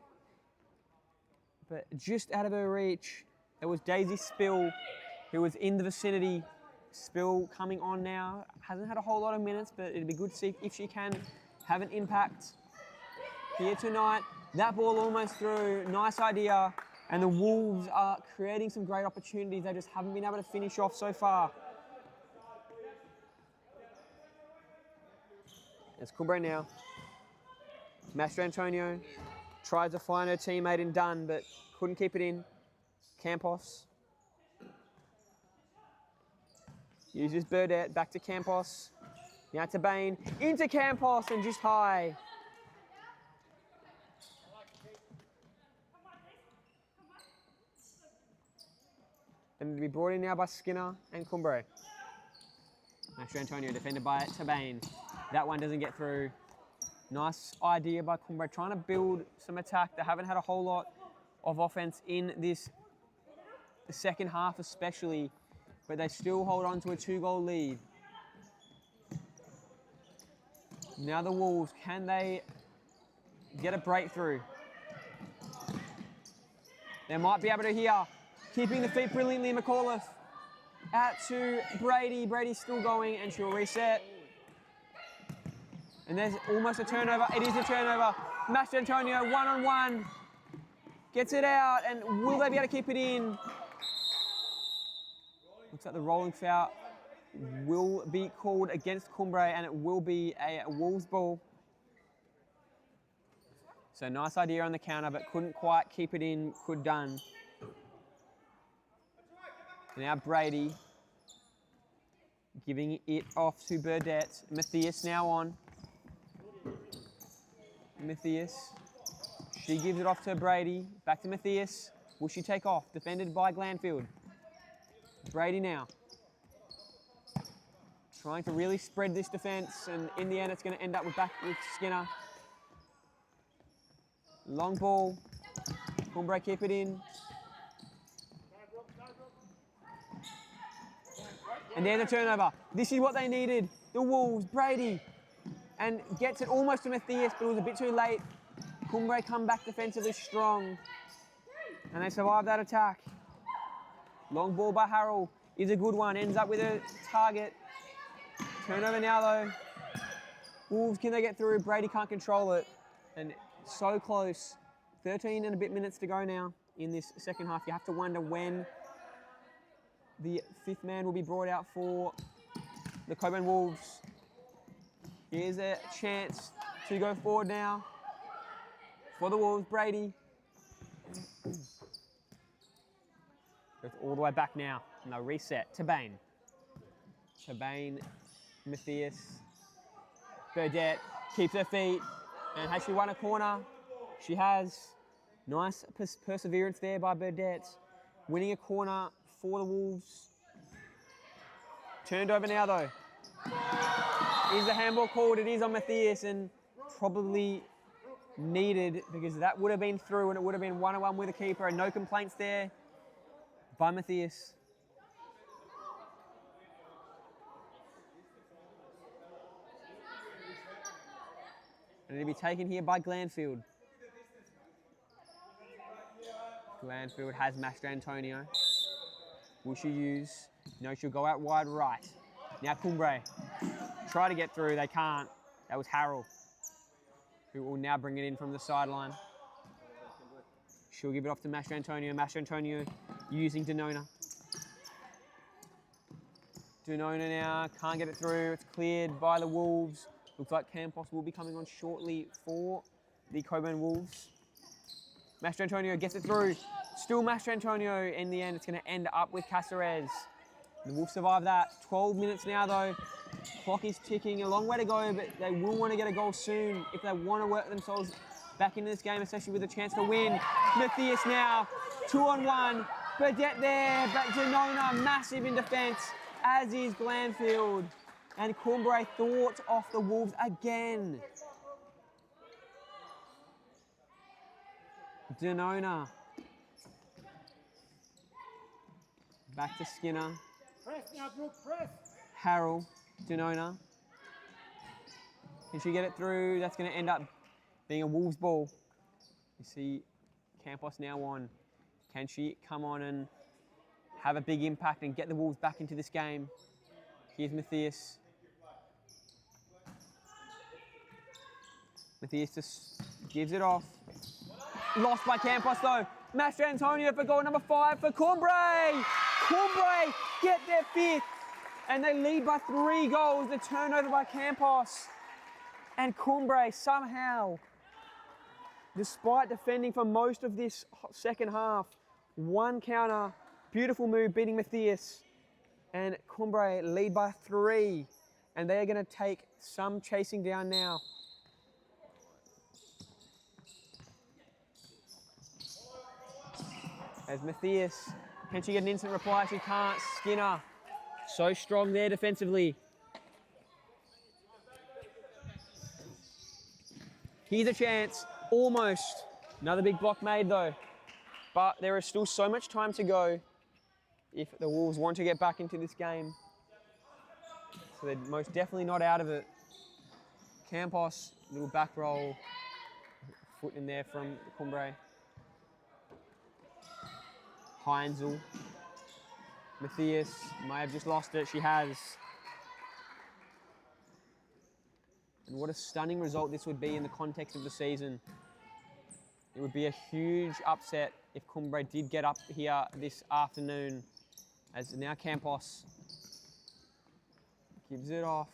but just out of her reach. It was Daisy Spill who was in the vicinity. Spill coming on now. Hasn't had a whole lot of minutes, but it'd be good to see if she can have an impact here tonight. That ball almost through. Nice idea. And the Wolves are creating some great opportunities. They just haven't been able to finish off so far. It's Cumbre now. Master Antonio tries to find her teammate in Dunn, but couldn't keep it in. Campos uses Burdett, back to Campos. Now to Bain, into Campos and just high. And to be brought in now by Skinner and Cumbre. Master Antonio defended by Tabane. That one doesn't get through. Nice idea by Cumbre, trying to build some attack. They haven't had a whole lot of offense in this the second half especially, but they still hold on to a 2-goal lead. Now the Wolves, can they get a breakthrough? They might be able to here. Keeping the feet brilliantly, McAuliffe. Out to Brady. Brady's still going and she'll reset. And there's almost a turnover. It is a turnover. Master Antonio, one-on-one. Gets it out, and will they be able to keep it in? Looks like the rolling foul will be called against Cumbre, and it will be a Wolves ball. So nice idea on the counter, but couldn't quite keep it in. Could done. Now Brady giving it off to Burdett. Matthias now on. Matthias. She gives it off to Brady. Back to Matthias. Will she take off? Defended by Glanfield. Brady now. Trying to really spread this defence, and in the end it's going to end up with Skinner. Long ball. Cumbre keep it in. And there's a turnover. This is what they needed. The Wolves, Brady. And gets it almost to Matthias, but it was a bit too late. Cumbre come back defensively strong. And they survive that attack. Long ball by Harrell is a good one. Ends up with a target. Turnover now though. Wolves, can they get through? Brady can't control it. And so close. 13 and a bit minutes to go now in this second half. You have to wonder when the fifth man will be brought out for the Cockburn Wolves. Here's a chance to go forward now for the Wolves. Brady. Goes all the way back now. And they'll reset. Tabane. Tabane, Matthias. Burdett keeps her feet. And has she won a corner? She has. Nice perseverance there by Burdett. Winning a corner for the Wolves. Turned over now though. Is the handball called? It is on Matthias, and probably needed because that would have been through and it would have been 1-on-1 with the keeper, and no complaints there by Matthias. And it'll be taken here by Glanfield. Glanfield has Master Antonio. Will she use? No, she'll go out wide right. Now Cumbre. Try to get through, they can't. That was Harrell, who will now bring it in from the sideline. She'll give it off to Master Antonio. Master Antonio using Denona. Denona now can't get it through. It's cleared by the Wolves. Looks like Campos will be coming on shortly for the Cockburn Wolves. Master Antonio gets it through. Still Master Antonio. In the end, it's going to end up with Caceres. The Wolves survive that. 12 minutes now, though. Clock is ticking. A long way to go, but they will want to get a goal soon if they want to work themselves back into this game, especially with a chance to win. Matthias now, 2-on-1. Burdett there, but Denona massive in defence, as is Glanfield. And Cumbre thought off the Wolves again. Denona. Back to Skinner. Press now, Brooke, press. Harrell, Denona. Can she get it through? That's going to end up being a Wolves ball. You see Campos now on. Can she come on and have a big impact and get the Wolves back into this game. Here's Matthias. Matthias just gives it off. Lost by Campos though. Master Antonio for goal number 5 for Cumbre. Cumbre get their 5th. And they lead by 3 goals. The turnover by Campos. And Cumbre somehow, despite defending for most of this second half, 1 counter, beautiful move beating Matthias. And Cumbre lead by 3. And they are going to take some chasing down now. As Matthias, can she get an instant reply? She can't. Skinner, so strong there defensively. Here's a chance, almost. Another big block made though. But there is still so much time to go if the Wolves want to get back into this game. So they're most definitely not out of it. Campos, little back roll. Foot in there from Cumbre. Heinzel. Matthias may have just lost it. She has. And what a stunning result this would be in the context of the season. It would be a huge upset if Cumbre did get up here this afternoon. As now Campos gives it off.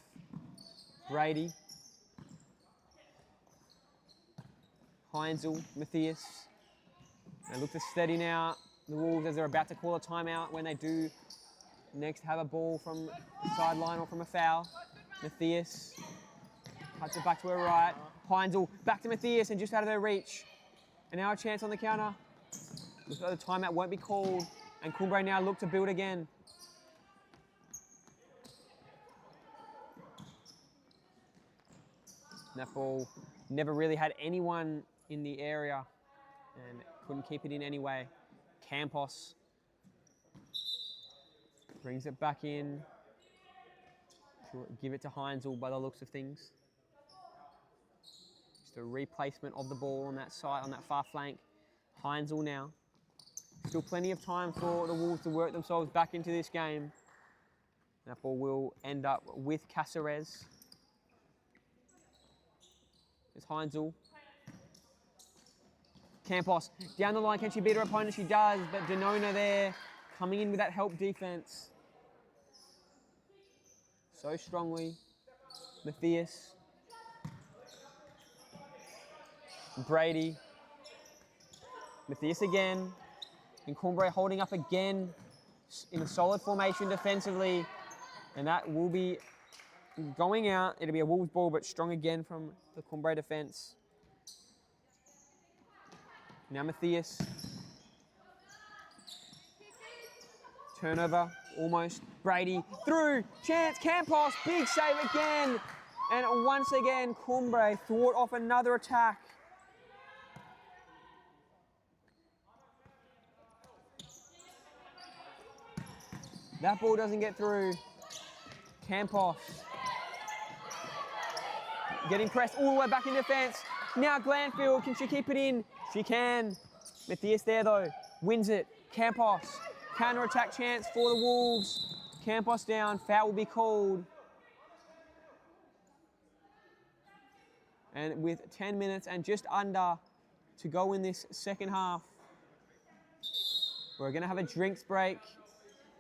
Brady. Heinzel, Matthias. They look to steady now. The Wolves, as they're about to call a timeout when they do next have a ball from the sideline or from a foul. Matthias cuts it back to her right. Heinzel back to Matthias and just out of their reach. And now a chance on the counter. Looks like the timeout won't be called. And Cumbre now look to build again. That ball never really had anyone in the area and couldn't keep it in anyway. Campos brings it back in. Give it to Heinzel by the looks of things. Just a replacement of the ball on that side, on that far flank. Heinzel now. Still plenty of time for the Wolves to work themselves back into this game. That ball will end up with Caceres. It's Heinzel. Campos down the line, can she beat her opponent? She does, but Denona there coming in with that help defense. So strongly. Matthias. Brady. Matthias again. And Cumbre holding up again in a solid formation defensively. And that will be going out. It'll be a Wolves ball, but strong again from the Cumbre defense. Now Matthias. Turnover, almost. Brady, through, chance, Campos, big save again. And once again, Cumbre thwart off another attack. That ball doesn't get through. Campos. Getting pressed all the way back in defense. Now Glanfield, can she keep it in? She can. Matthias there though, wins it. Campos, counter-attack chance for the Wolves. Campos down, foul will be called. And with 10 minutes and just under to go in this second half, we're gonna have a drinks break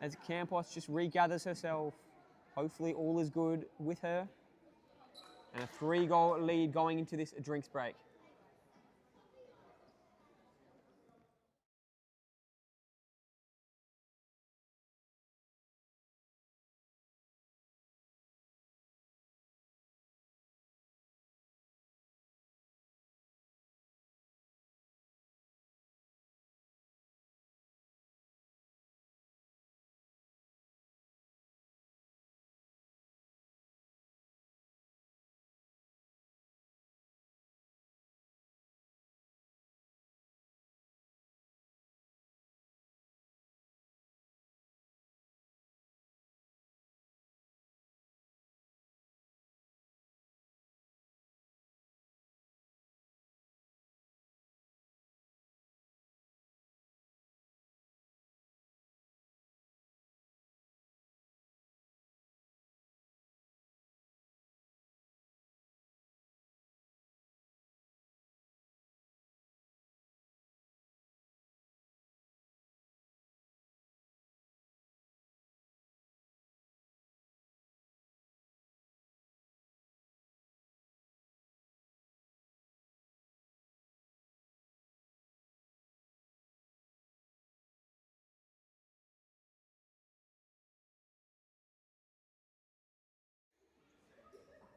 as Campos just regathers herself. Hopefully all is good with her. And a 3-goal lead going into this drinks break.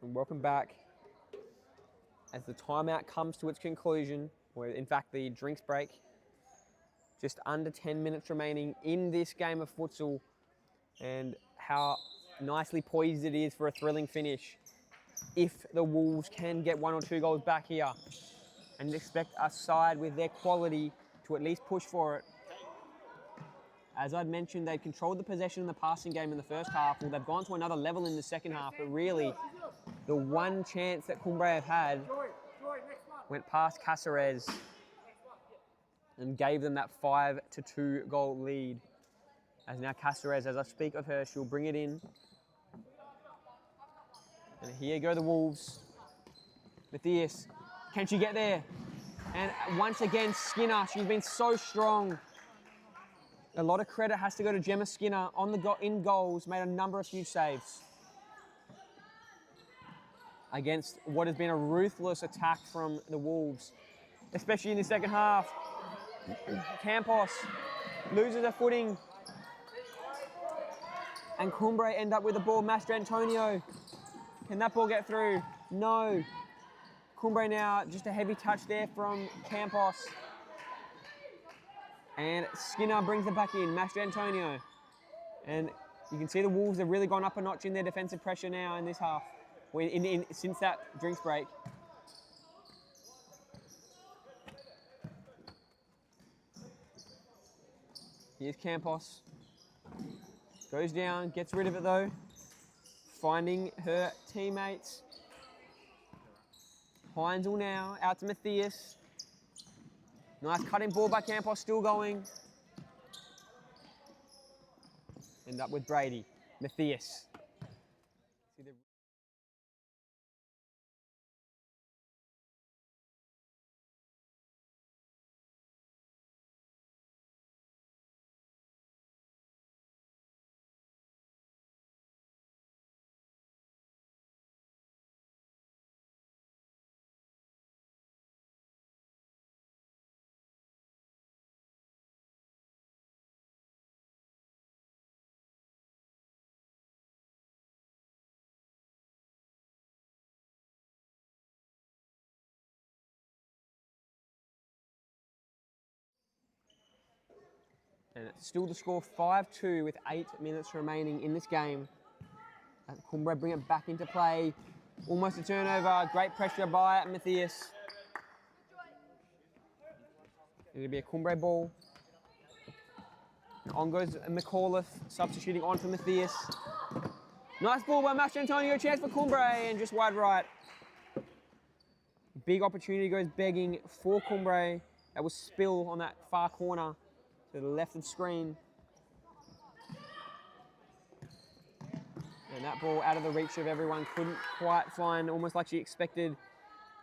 And welcome back. As the timeout comes to its conclusion, or in fact the drinks break, just under 10 minutes remaining in this game of futsal, and how nicely poised it is for a thrilling finish. If the Wolves can get 1 or 2 goals back here, and expect a side with their quality to at least push for it. As I'd mentioned, they controlled the possession in the passing game in the first half. Well, they've gone to another level in the second half, but really, the one chance that Cumbre have had went past Caceres and gave them that 5-2 goal lead. As now Caceres, as I speak of her, she'll bring it in. And here go the Wolves. Matthias, can she get there? And once again, Skinner, she's been so strong. A lot of credit has to go to Gemma Skinner on the in goals, made a number of huge saves against what has been a ruthless attack from the Wolves, especially in the second half. Campos loses her footing, and Cumbre end up with the ball. Master Antonio, can that ball get through? No. Cumbre now, just a heavy touch there from Campos. And Skinner brings it back in, Master Antonio. And you can see the Wolves have really gone up a notch in their defensive pressure now in this half, since that drinks break. Here's Campos. Goes down, gets rid of it though. Finding her teammates. Heinzel now, out to Matthias. Nice cutting ball by Campos, still going. End up with Brady. Matthias. And it's still the score 5-2 with 8 minutes remaining in this game. Cumbre bring it back into play. Almost a turnover. Great pressure by Matthias. It'll be a Cumbre ball. And on goes McAuliffe, substituting on for Matthias. Nice ball by Master Antonio. Chance for Cumbre and just wide right. Big opportunity goes begging for Cumbre. That was Spill on that far corner to the left of the screen. And that ball out of the reach of everyone, couldn't quite find, almost like she expected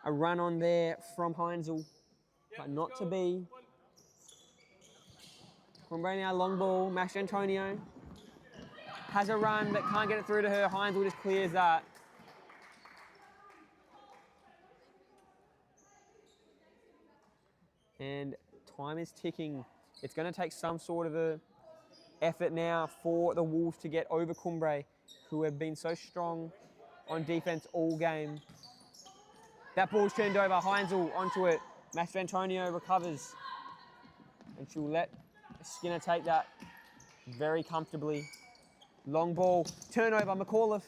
a run on there from Heinzel, but not to be. Cumbre now, long ball, Master Antonio. Has a run, but can't get it through to her. Heinzel just clears that. And time is ticking. It's going to take some sort of a effort now for the Wolves to get over Cumbre, who have been so strong on defense all game. That ball's turned over, Heinzel onto it. Master Antonio recovers. And she'll let Skinner take that very comfortably. Long ball, turnover, McAuliffe.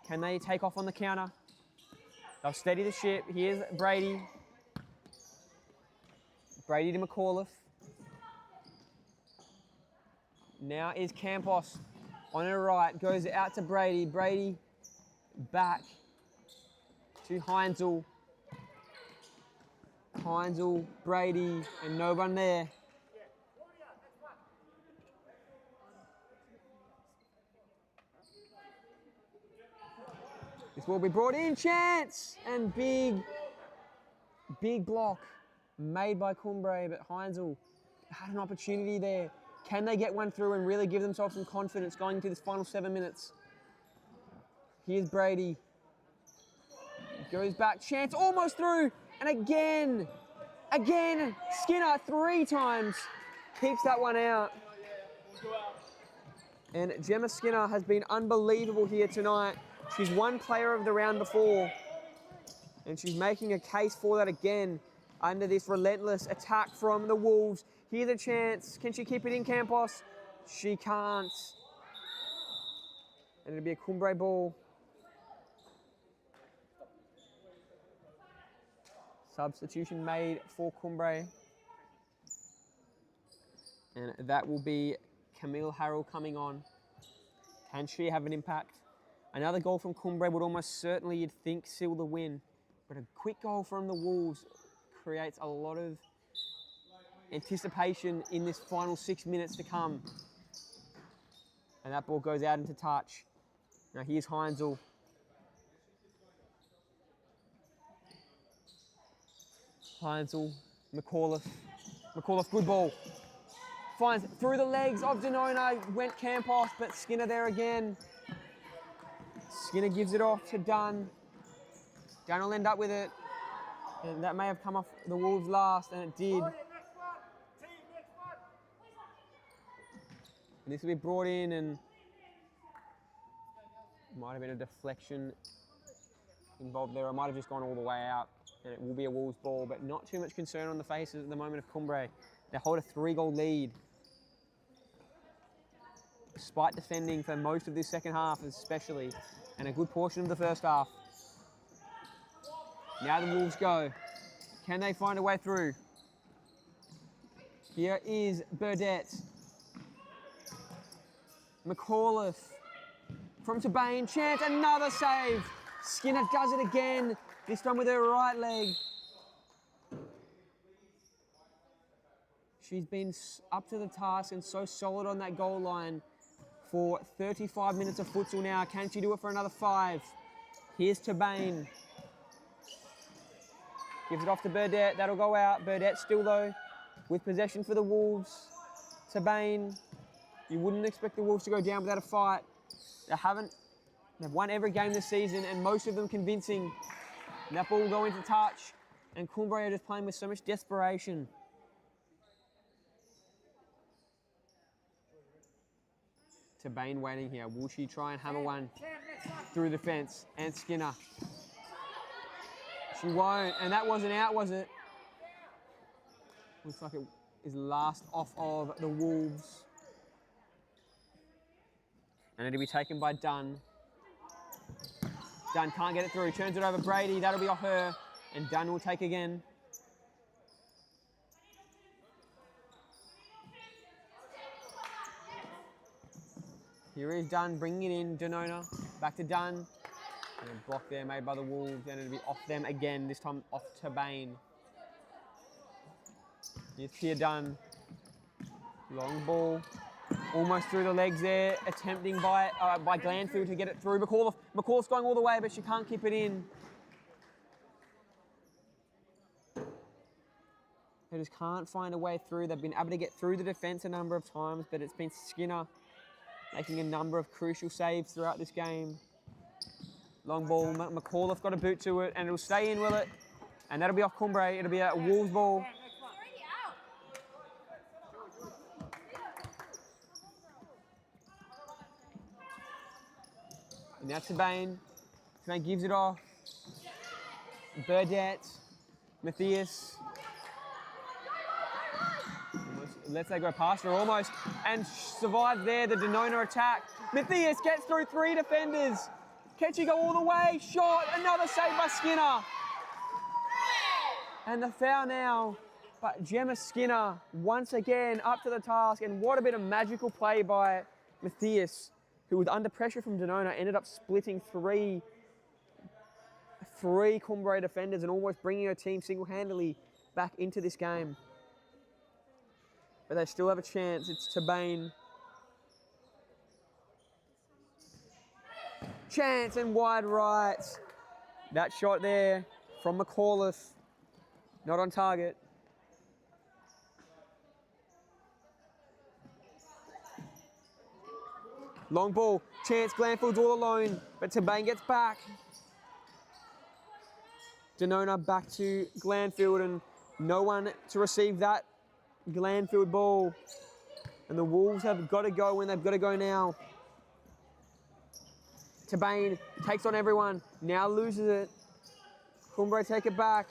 Can they take off on the counter? They'll steady the ship. Here's Brady. Brady to McAuliffe. Now is Campos on her right, goes out to Brady. Brady back to Heinzel. Heinzel, Brady, and no one there. This will be brought in, chance! And big block made by Cumbre, but Heinzel had an opportunity there. Can they get one through and really give themselves some confidence going into this final 7 minutes? Here's Brady. Goes back, chance, almost through, and again, Skinner 3 times keeps that one out. And Gemma Skinner has been unbelievable here tonight. She's won player of the round before. And she's making a case for that again under this relentless attack from the Wolves. Here's a chance. Can she keep it in, Campos? She can't. And it'll be a Cumbre ball. Substitution made for Cumbre. And that will be Camille Harrell coming on. Can she have an impact? Another goal from Cumbre would almost certainly, you'd think, seal the win. But a quick goal from the Wolves creates a lot of anticipation in this final 6 minutes to come. And that ball goes out into touch. Now here's Heinzel. Heinzel, McAuliffe. McAuliffe, good ball. Finds through the legs of Denona, went Campos, but Skinner there again. Skinner gives it off to Dunn. Dunn will end up with it. And that may have come off the Wolves last, and it did. And this will be brought in, and might have been a deflection involved there. It might have just gone all the way out, and it will be a Wolves ball, but not too much concern on the faces at the moment of Cumbre. They hold a 3-goal lead. Despite defending for most of this second half especially, and a good portion of the first half. Now the Wolves go. Can they find a way through? Here is Burdett. McAuliffe from Tabane, chance, another save. Skinner does it again, this time with her right leg. She's been up to the task and so solid on that goal line for 35 minutes of futsal now. Can she do it for another 5? Here's Tabane. Gives it off to Burdett, that'll go out. Burdett still though, with possession for the Wolves. Tabane, you wouldn't expect the Wolves to go down without a fight. They've won every game this season and most of them convincing. And that ball will go into touch and Cumbre are just playing with so much desperation. Tabane waiting here. Will she try and hammer one through the fence? And Skinner. She won't, and that wasn't out, was it? Looks like it is last off of the Wolves. And it'll be taken by Dunn. Dunn can't get it through, turns it over Brady, that'll be off her, and Dunn will take again. Here is Dunn, bringing it in, Denona, back to Dunn. And a block there made by the Wolves, and it'll be off them again, this time off Tabane. Here's Tia Dunn. Long ball, almost through the legs there, attempting by Glanfield to get it through. McAuliffe's going all the way, but she can't keep it in. They just can't find a way through. They've been able to get through the defence a number of times, but it's been Skinner making a number of crucial saves throughout this game. Long ball, McAuliffe got a boot to it, and it'll stay in, will it? And that'll be off Cumbre. It'll be a Wolves ball. And now Tabane. Tabane gives it off. Burdett, Matthias. Lets they go past her almost, and survives there, the Denona attack. Matthias gets through 3 defenders. Can she go all the way? Shot, another save by Skinner. And the foul now, but Gemma Skinner once again up to the task, and what a bit of magical play by Matthias, who was under pressure from Denona, ended up splitting three Cumbre defenders and almost bringing her team single-handedly back into this game. But they still have a chance. It's Tabane. Chance and wide right. That shot there from McAuliffe, not on target. Long ball, Chance, Glanfield's all alone, but Tabane gets back. Denona back to Glanfield, and no one to receive that Glanfield ball. And the Wolves have got to go, and they've got to go now. Tabane takes on everyone, now loses it. Cumbre take it back.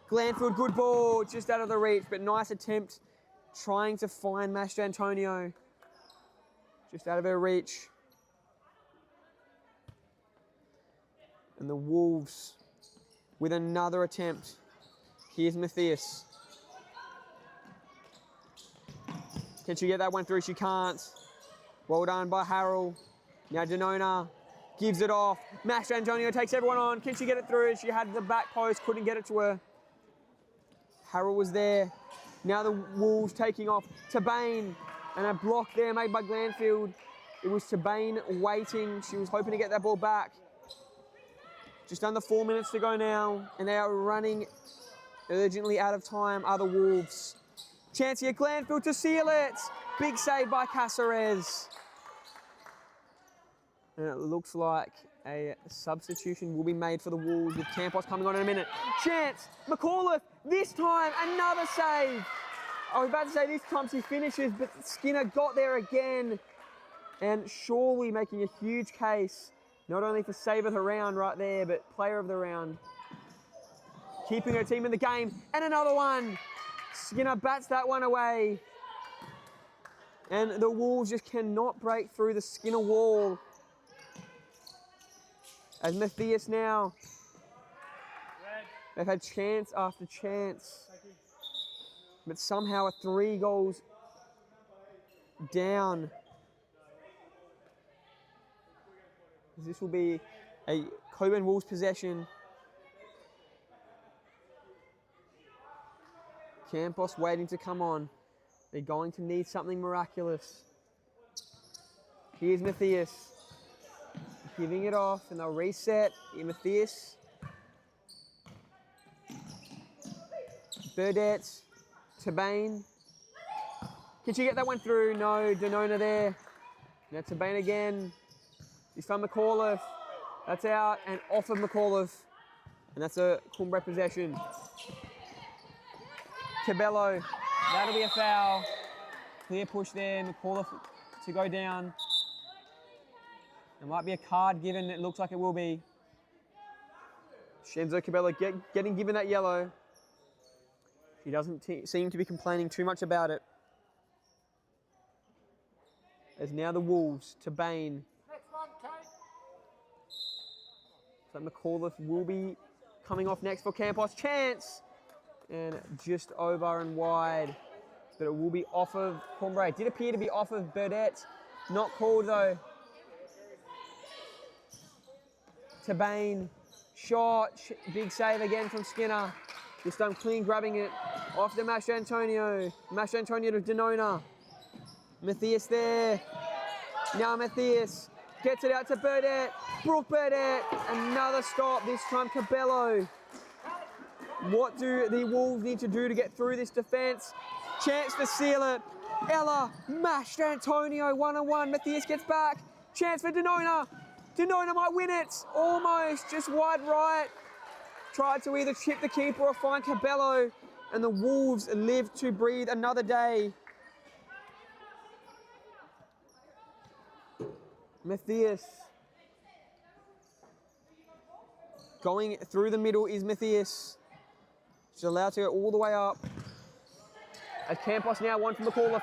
Glanfield, good ball, just out of the reach, but nice attempt trying to find Mastrantonio. Just out of her reach. And the Wolves with another attempt. Here's Matthias. Can she get that one through? She can't. Well done by Harrell. Now Denona gives it off. Mastrantonio takes everyone on. Can she get it through? She had the back post, couldn't get it to her. Harrell was there. Now the Wolves taking off. Tabane, and a block there made by Glanfield. It was Tabane waiting. She was hoping to get that ball back. Just under 4 minutes to go now, and they are running urgently out of time, are the Wolves. Chance here, Glanfield to seal it. Big save by Caceres. And it looks like a substitution will be made for the Wolves with Campos coming on in a minute. Chance, McAuliffe, this time another save. I was about to say this time she finishes, but Skinner got there again. And surely making a huge case, not only for save of the round right there, but player of the round. Keeping her team in the game, and another one. Skinner bats that one away. And the Wolves just cannot break through the Skinner wall. As Matthias now, they've had chance after chance. But somehow are 3 goals down. This will be a Cockburn Wolves possession. Campos waiting to come on. They're going to need something miraculous. Here's Matthias. Giving it off, and they'll reset. Here, Matthias. Burdette. Tabane. Can she get that one through? No, Denona there. Now Tabane again. This time McAuliffe. That's out, and off of McAuliffe. And that's a Cumbre possession. Cabello, that'll be a foul. Clear push there, McAuliffe to go down. There might be a card given, it looks like it will be. Shenzo Cabello getting given that yellow. He doesn't seem to be complaining too much about it. As now the Wolves, Tabane. Next one, Kate. So McAuliffe will be coming off next for Campos. Chance! And just over and wide. But it will be off of Cumbre. It did appear to be off of Burdette. Not called though. Tabane, shot, big save again from Skinner. This time clean grabbing it off to Mastrantonio. Mastrantonio to Denona. Matthias there. Now Matthias gets it out to Burdette. Brooke Burdette, another stop, this time Cabello. What do the Wolves need to do to get through this defence? Chance to seal it. Ella, Mastrantonio, 1-on-1. Matthias gets back. Chance for Denona. Denona might win it. Almost, just wide right. Tried to either chip the keeper or find Cabello. And the Wolves live to breathe another day. Matthias. Going through the middle is Matthias. She's allowed to go all the way up. As Campos now one from McAuliffe.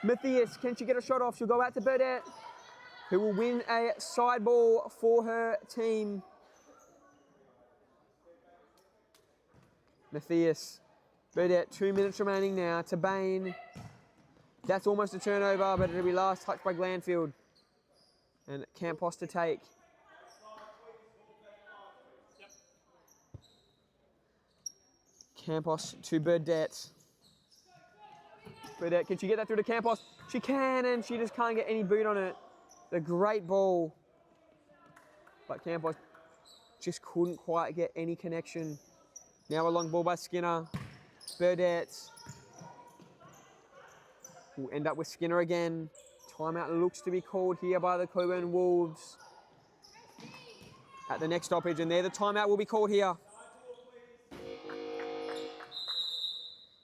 Matthias, can she get a shot off? She'll go out to Burdette, who will win a side ball for her team. Matthias. Burdette, 2 minutes remaining now. Tabane. That's almost a turnover, but it'll be last touched by Glanfield. And Campos to take. Campos to Burdette. Burdette, can she get that through to Campos? She can, and she just can't get any boot on it. The great ball. But Campos just couldn't quite get any connection. Now a long ball by Skinner. Burdette. We'll end up with Skinner again. Timeout looks to be called here by the Cockburn Wolves. At the next stoppage, and there the timeout will be called here.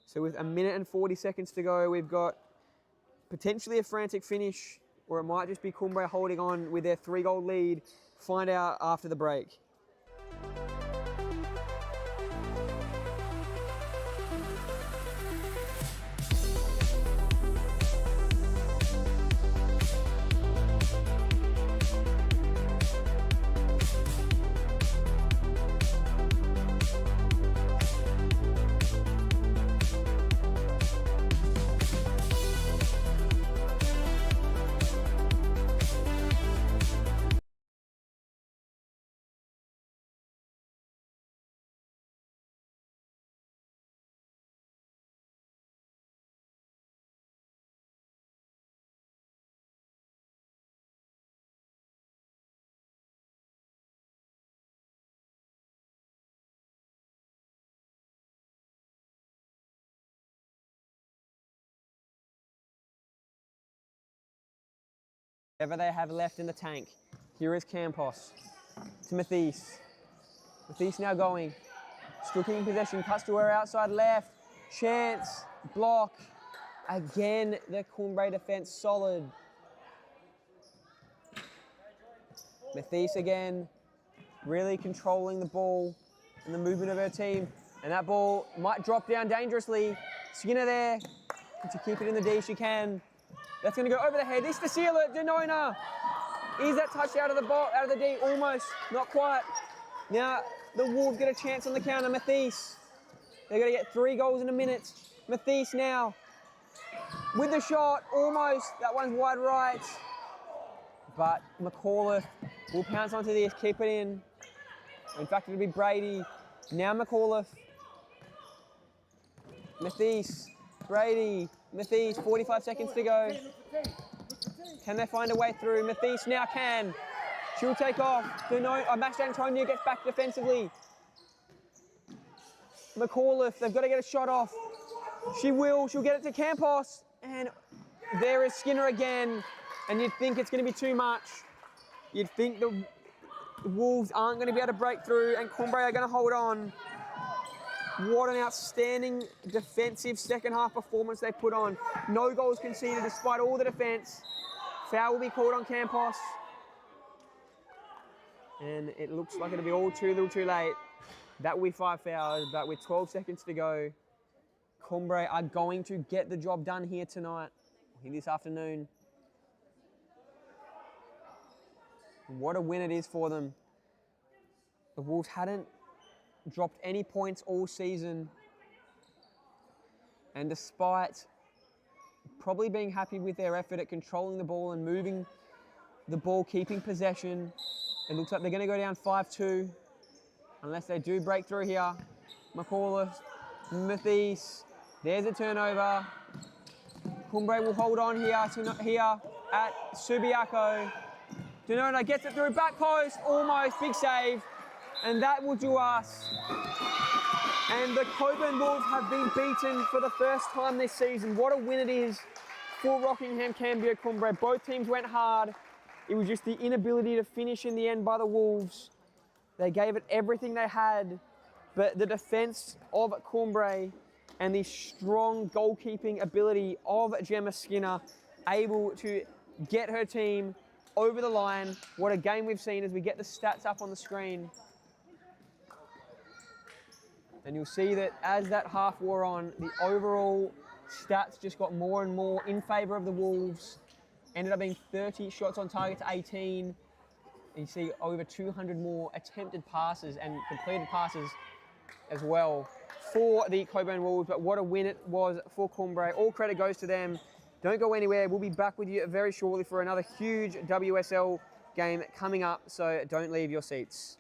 So with 1 minute and 40 seconds to go, we've got potentially a frantic finish, or it might just be Cumbre holding on with their 3-goal lead find out after the break. Whatever they have left in the tank. Here is Campos to Mathies. Mathies now going. Still keeping possession. Cuts to her outside left. Chance. Block. Again, the Cumbre defense solid. Mathies again. Really controlling the ball and the movement of her team. And that ball might drop down dangerously. Skinner there. To keep it in the D, she can. That's going to go over the head. This to seal it. Denona. Is that touch out of the D? Almost. Not quite. Now, the Wolves get a chance on the counter. Mathies. They're going to get 3 goals in a minute. Mathies now. With the shot. Almost. That one's wide right. But McAuliffe will pounce onto this. Keep it in. In fact, it'll be Brady. Now McAuliffe. Mathies. Brady. Mathies, 45 seconds to go. Can they find a way through? Mathies now can. She'll take off. Max Antonio gets back defensively. McAuliffe, they've got to get a shot off. She will. She'll get it to Campos. And there is Skinner again. And you'd think it's going to be too much. You'd think the Wolves aren't going to be able to break through and Cumbre are going to hold on. What an outstanding defensive second half performance they put on. No goals conceded despite all the defence. Foul will be called on Campos. And it looks like it'll be all too little too late. That will be 5 fouls, but with 12 seconds to go, Cumbre are going to get the job done here tonight, here this afternoon. What a win it is for them. The Wolves hadn't dropped any points all season. And despite probably being happy with their effort at controlling the ball and moving the ball, keeping possession, it looks like they're going to go down 5-2 unless they do break through here. McAuliffe, Mathies, there's a turnover. Cumbre will hold on here at Subiaco. Denona gets it through, back post, almost, big save. And that will do us. And the Cockburn Wolves have been beaten for the first time this season. What a win it is for Rockingham Cambio Cumbre. Both teams went hard. It was just the inability to finish in the end by the Wolves. They gave it everything they had, but the defence of Cumbre and the strong goalkeeping ability of Gemma Skinner able to get her team over the line. What a game we've seen as we get the stats up on the screen. And you'll see that as that half wore on, the overall stats just got more and more in favour of the Wolves. Ended up being 30 shots on target to 18. And you see over 200 more attempted passes and completed passes as well for the Cockburn Wolves. But what a win it was for Cumbre. All credit goes to them. Don't go anywhere. We'll be back with you very shortly for another huge WSL game coming up. So don't leave your seats.